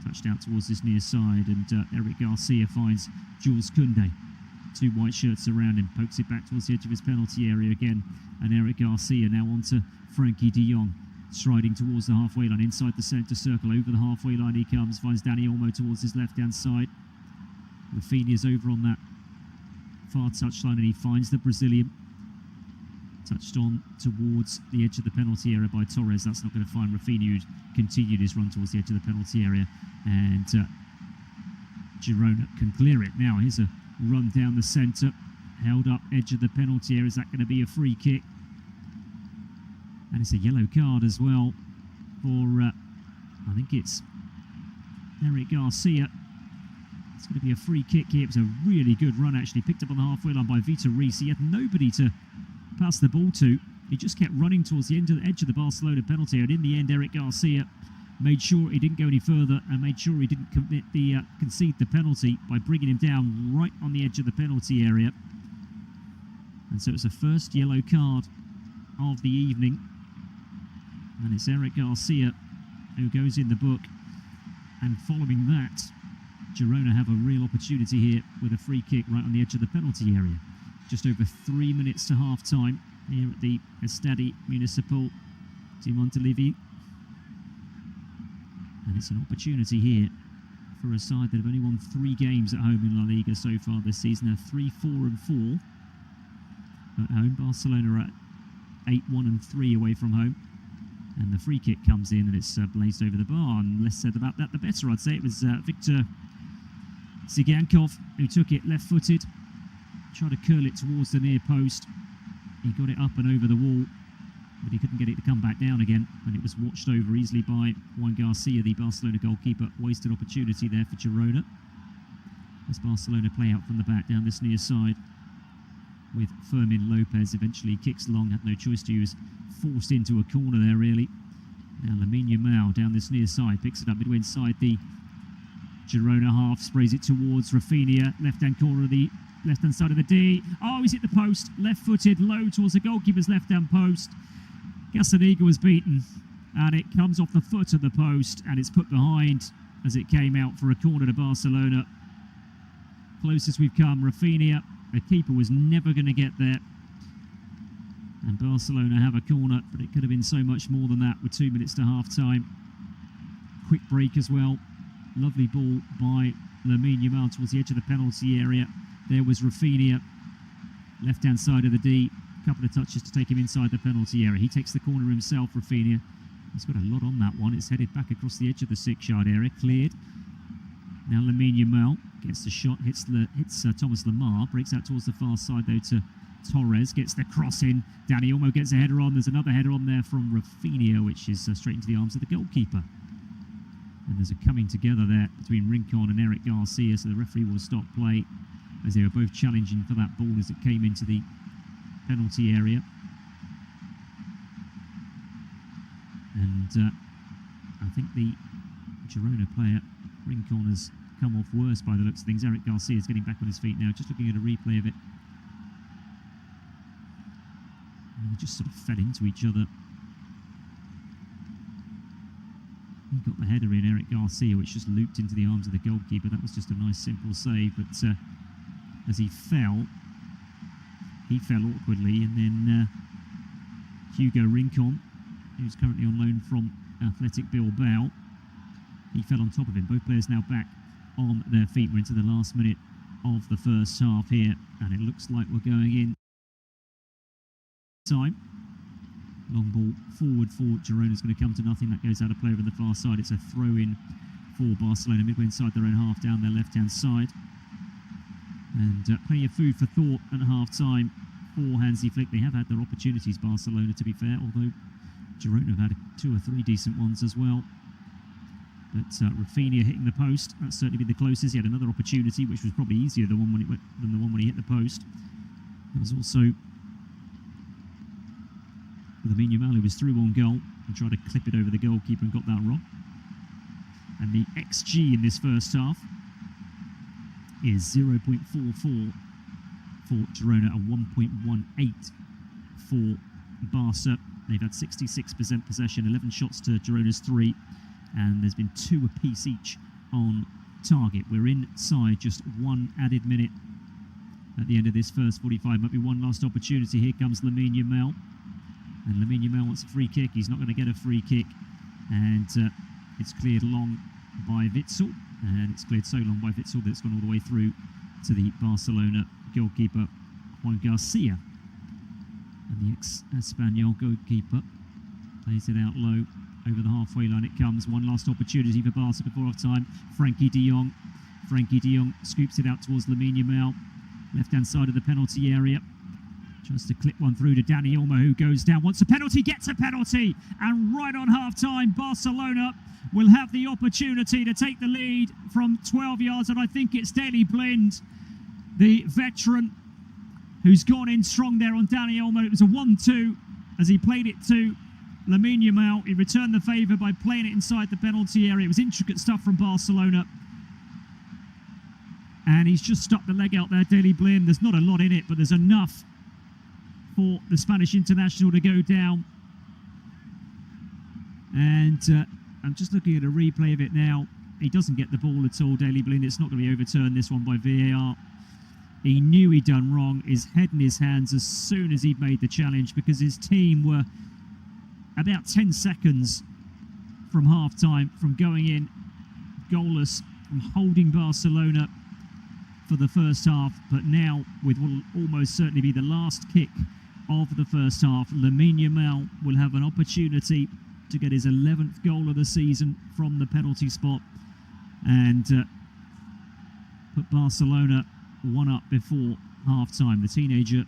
Touched out towards this near side, and Eric Garcia finds Jules Koundé. 2 white shirts around him, pokes it back towards the edge of his penalty area again, and Eric Garcia now onto Frankie de Jong, striding towards the halfway line, inside the centre circle. Over the halfway line he comes, finds Dani Olmo towards his left-hand side. Rafinha's over on that far touchline, and he finds the Brazilian. Touched on towards the edge of the penalty area by Torres. That's not going to find Rafinha, who'd continued his run towards the edge of the penalty area. And Girona can clear it. Now, here's a run down the centre. Held up edge of the penalty area. Is that going to be a free kick? And it's a yellow card as well for, I think it's Eric Garcia. It's going to be a free kick here. It was a really good run, actually. Picked up on the halfway line by Vitor Reis. He had nobody to pass the ball to. He just kept running towards the edge of the Barcelona penalty, and in the end Eric Garcia made sure he didn't go any further and made sure he didn't concede the penalty by bringing him down right on the edge of the penalty area. And so it's the first yellow card of the evening, and it's Eric Garcia who goes in the book. And following that, Girona have a real opportunity here with a free kick right on the edge of the penalty area. Just over 3 minutes to half-time here at the Estadi Municipal de Montilivi. And it's an opportunity here for a side that have only won 3 games at home in La Liga so far this season. They're 3-4-4 at home. Barcelona are at 8-1-3 away from home. And the free kick comes in and it's blazed over the bar. And less said about that, the better, I'd say. It was Viktor Tsigankov who took it left-footed, tried to curl it towards the near post. He got it up and over the wall, but he couldn't get it to come back down again. And it was watched over easily by Juan Garcia, the Barcelona goalkeeper. Wasted opportunity there for Girona. As Barcelona play out from the back down this near side, with Fermin Lopez eventually kicks long, had no choice to. He was forced into a corner there, really. Now Lamine Yamal down this near side, picks it up midway inside the Girona half, sprays it towards Rafinha, left-hand corner of the left-hand side of the D. Oh, he's hit the post, left-footed, low towards the goalkeeper's left-hand post. Gazzaniga was beaten, and it comes off the foot of the post, and it's put behind as it came out for a corner to Barcelona. Closest we've come, Rafinha. The keeper was never going to get there. And Barcelona have a corner, but it could have been so much more than that with 2 minutes to half-time. Quick break as well. Lovely ball by Lamine Yamal towards the edge of the penalty area. There was Rafinha, left-hand side of the D. A couple of touches to take him inside the penalty area. He takes the corner himself, Rafinha. He's got a lot on that one. It's headed back across the edge of the 6-yard area. Cleared. Now Lamine Yamal gets the shot, hits Thomas Lemar, breaks out towards the far side though to Torres, gets the cross in. Dani Olmo gets a header on. There's another header on there from Rafinha, which is straight into the arms of the goalkeeper. And there's a coming together there between Rincon and Eric Garcia, so the referee will stop play as they were both challenging for that ball as it came into the penalty area. And I think the Girona player, Rincon, has come off worse by the looks of things. Eric Garcia is getting back on his feet now, just looking at a replay of it. And they just sort of fell into each other. He got the header in, Eric Garcia, which just looped into the arms of the goalkeeper. That was just a nice, simple save. But as he fell awkwardly. And then Hugo Rincon, who's currently on loan from Athletic Bilbao, he fell on top of him. Both players now back on their feet. We're into the last minute of the first half here, and it looks like we're going in time. Long ball forward for Girona is going to come to nothing. That goes out of play over the far side. It's a throw-in for Barcelona, midway inside their own half, down their left-hand side. And plenty of food for thought at half-time for Hansi Flick. They have had their opportunities, Barcelona, to be fair, although Girona have had 2 or 3 decent ones as well. But Rafinha hitting the post, that's certainly been the closest. He had another opportunity, which was probably easier than the one when he hit the post. There was also Lamine Yamal, who was through on goal and tried to clip it over the goalkeeper and got that wrong. And the XG in this first half is 0.44 for Girona and 1.18 for Barca. They've had 66% possession, 11 shots to Girona's 3, and there's been 2 apiece each on target. We're inside just 1 added minute at the end of this first 45. Might be one last opportunity. Here comes Lamine Yamal. And Lamine Yamal wants a free kick. He's not going to get a free kick. And it's cleared long by Witsel. And it's cleared so long by Witsel that it's gone all the way through to the Barcelona goalkeeper, Juan Garcia. And the ex-Espanyol goalkeeper plays it out low. Over the halfway line it comes. One last opportunity for Barca before half-time. Frankie de Jong. Frankie de Jong scoops it out towards Lamine Yamal. Left-hand side of the penalty area. Tries to clip one through to Dani Olmo, who goes down. Wants a penalty, gets a penalty. And right on half-time, Barcelona will have the opportunity to take the lead from 12 yards. And I think it's Daley Blind, the veteran, who's gone in strong there on Dani Olmo. It was a 1-2 as he played it to Lamine Yamal. He returned the favour by playing it inside the penalty area. It was intricate stuff from Barcelona. And he's just stuck the leg out there, Daley Blind. There's not a lot in it, but there's enough for the Spanish international to go down. And I'm just looking at a replay of it now. He doesn't get the ball at all, Daley Blind. It's not going to be overturned, this one, by VAR. He knew he'd done wrong. His head in his hands as soon as he'd made the challenge, because his team were about 10 seconds from half-time, from going in goalless, from holding Barcelona for the first half, but now with what will almost certainly be the last kick of the first half, Lamine Yamal will have an opportunity to get his 11th goal of the season from the penalty spot and put Barcelona one up before half-time. The teenager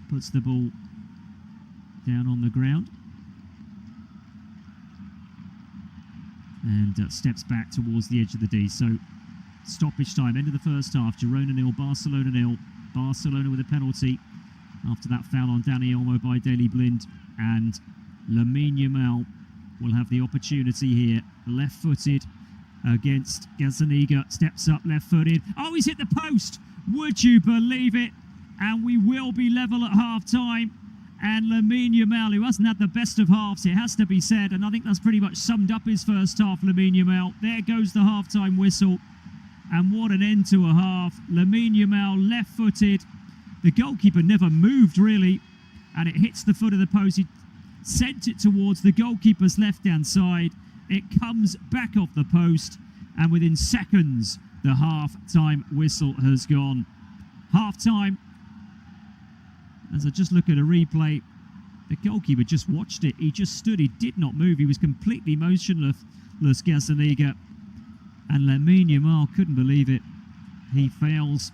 puts the ball down on the ground and steps back towards the edge of the D. So stoppage time, end of the first half. Girona 0, Barcelona 0. Barcelona with a penalty after that foul on Dani Olmo by Daley Blind, and Lamine Yamal will have the opportunity here, left-footed against Gazzaniga, steps up left-footed. Oh, he's hit the post! Would you believe it? And we will be level at half-time. And Lamine Yamal, who hasn't had the best of halves, it has to be said, and I think that's pretty much summed up his first half, Lamine Yamal. There goes the half-time whistle. And what an end to a half. Lamine Yamal, left-footed. The goalkeeper never moved, really, and it hits the foot of the post. He sent it towards the goalkeeper's left-hand side. It comes back off the post, and within seconds, the half-time whistle has gone. Half-time, as I just look at a replay, the goalkeeper just watched it. He just stood, he did not move. He was completely motionless, Gazzaniga. And Lamine Yamal couldn't believe it. He fails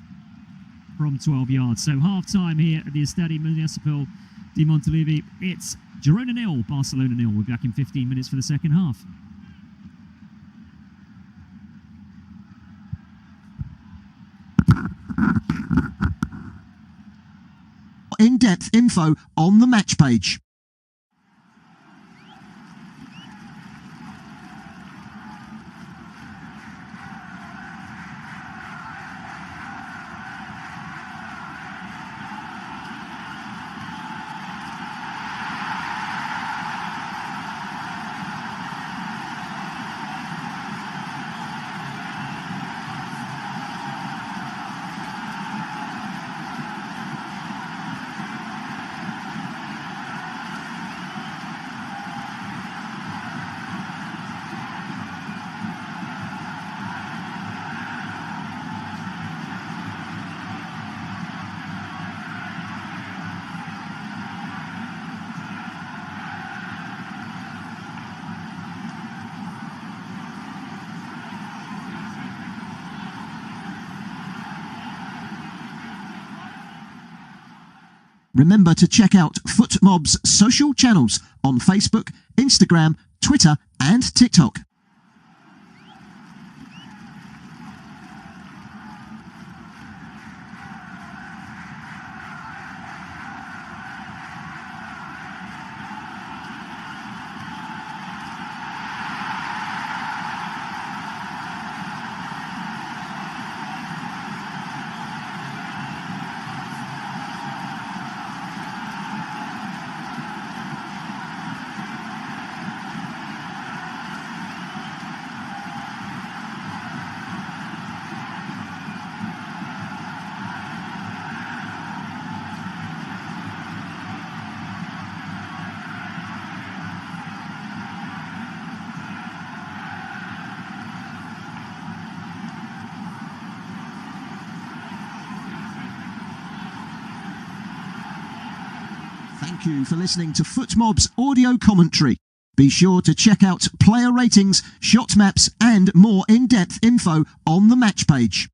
from 12 yards. So half-time here at the Estadio Municipal de Montilivi. It's Girona 0, Barcelona 0. We'll be back in 15 minutes for the second half. In-depth info on the match page. Remember to check out FootMob's social channels on Facebook, Instagram, Twitter and TikTok. Thank you for listening to FootMob's audio commentary. Be sure to check out player ratings, shot maps and more in-depth info on the match page.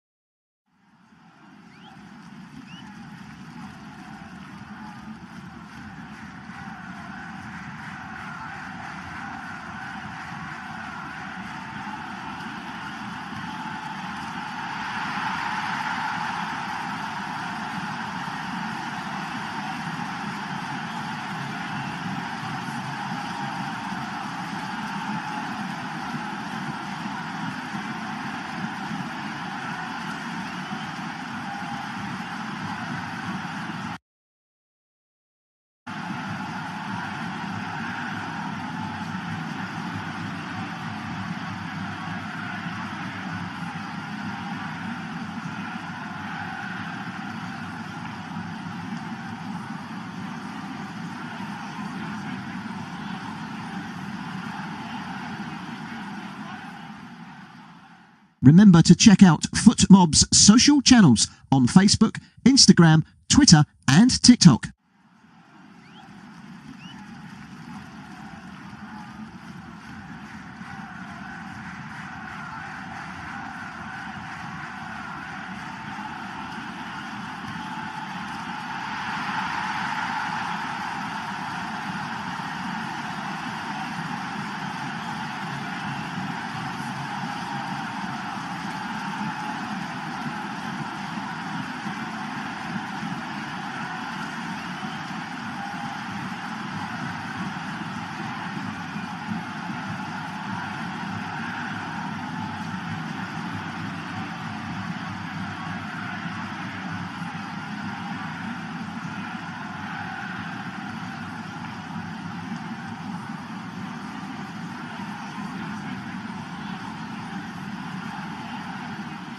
Remember to check out FootMob's social channels on Facebook, Instagram, Twitter and TikTok.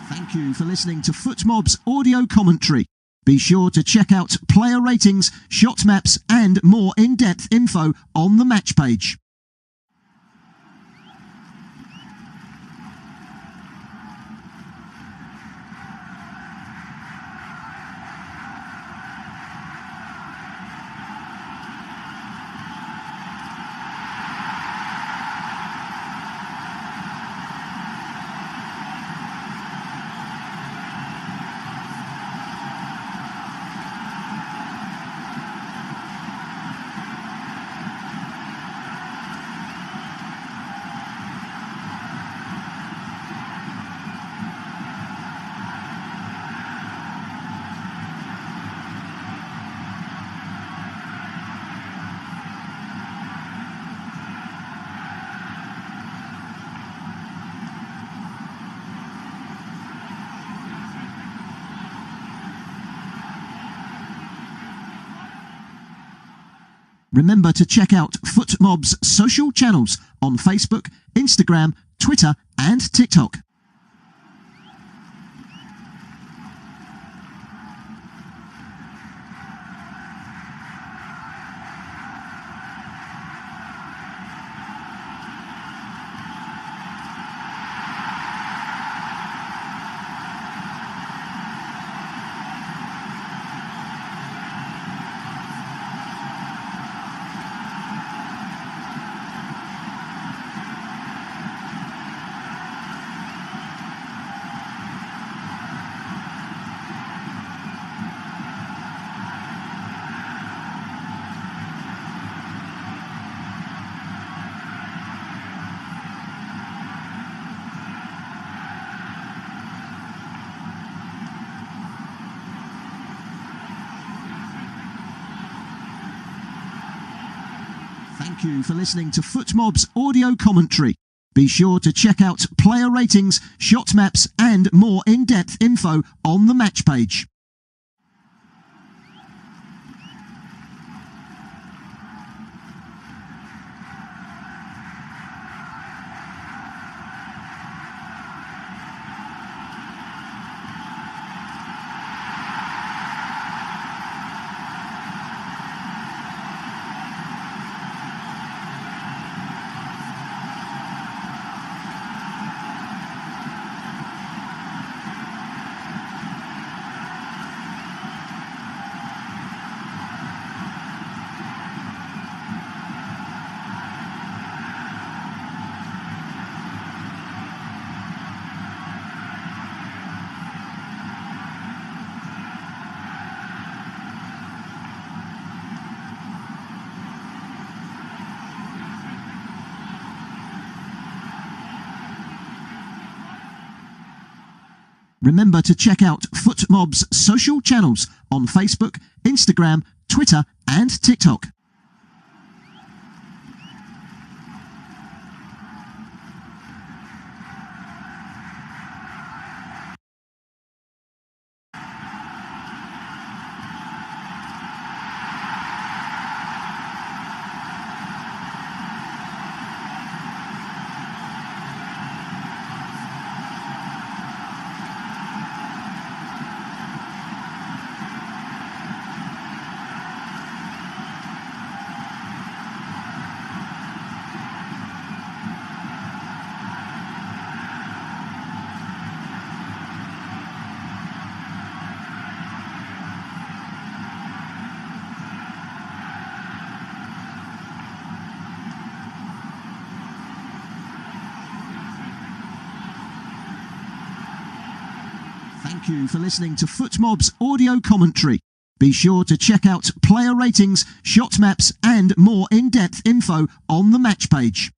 Thank you for listening to FootMob's audio commentary. Be sure to check out player ratings, shot maps and more in-depth info on the match page. Remember to check out FootMob's social channels on Facebook, Instagram, Twitter and TikTok. Thank you for listening to FootMob's audio commentary. Be sure to check out player ratings, shot maps and more in-depth info on the match page. Remember to check out FootMob's social channels on Facebook, Instagram, Twitter and TikTok. Thank you for listening to FootMob's audio commentary. Be sure to check out player ratings, shot maps and more in-depth info on the match page.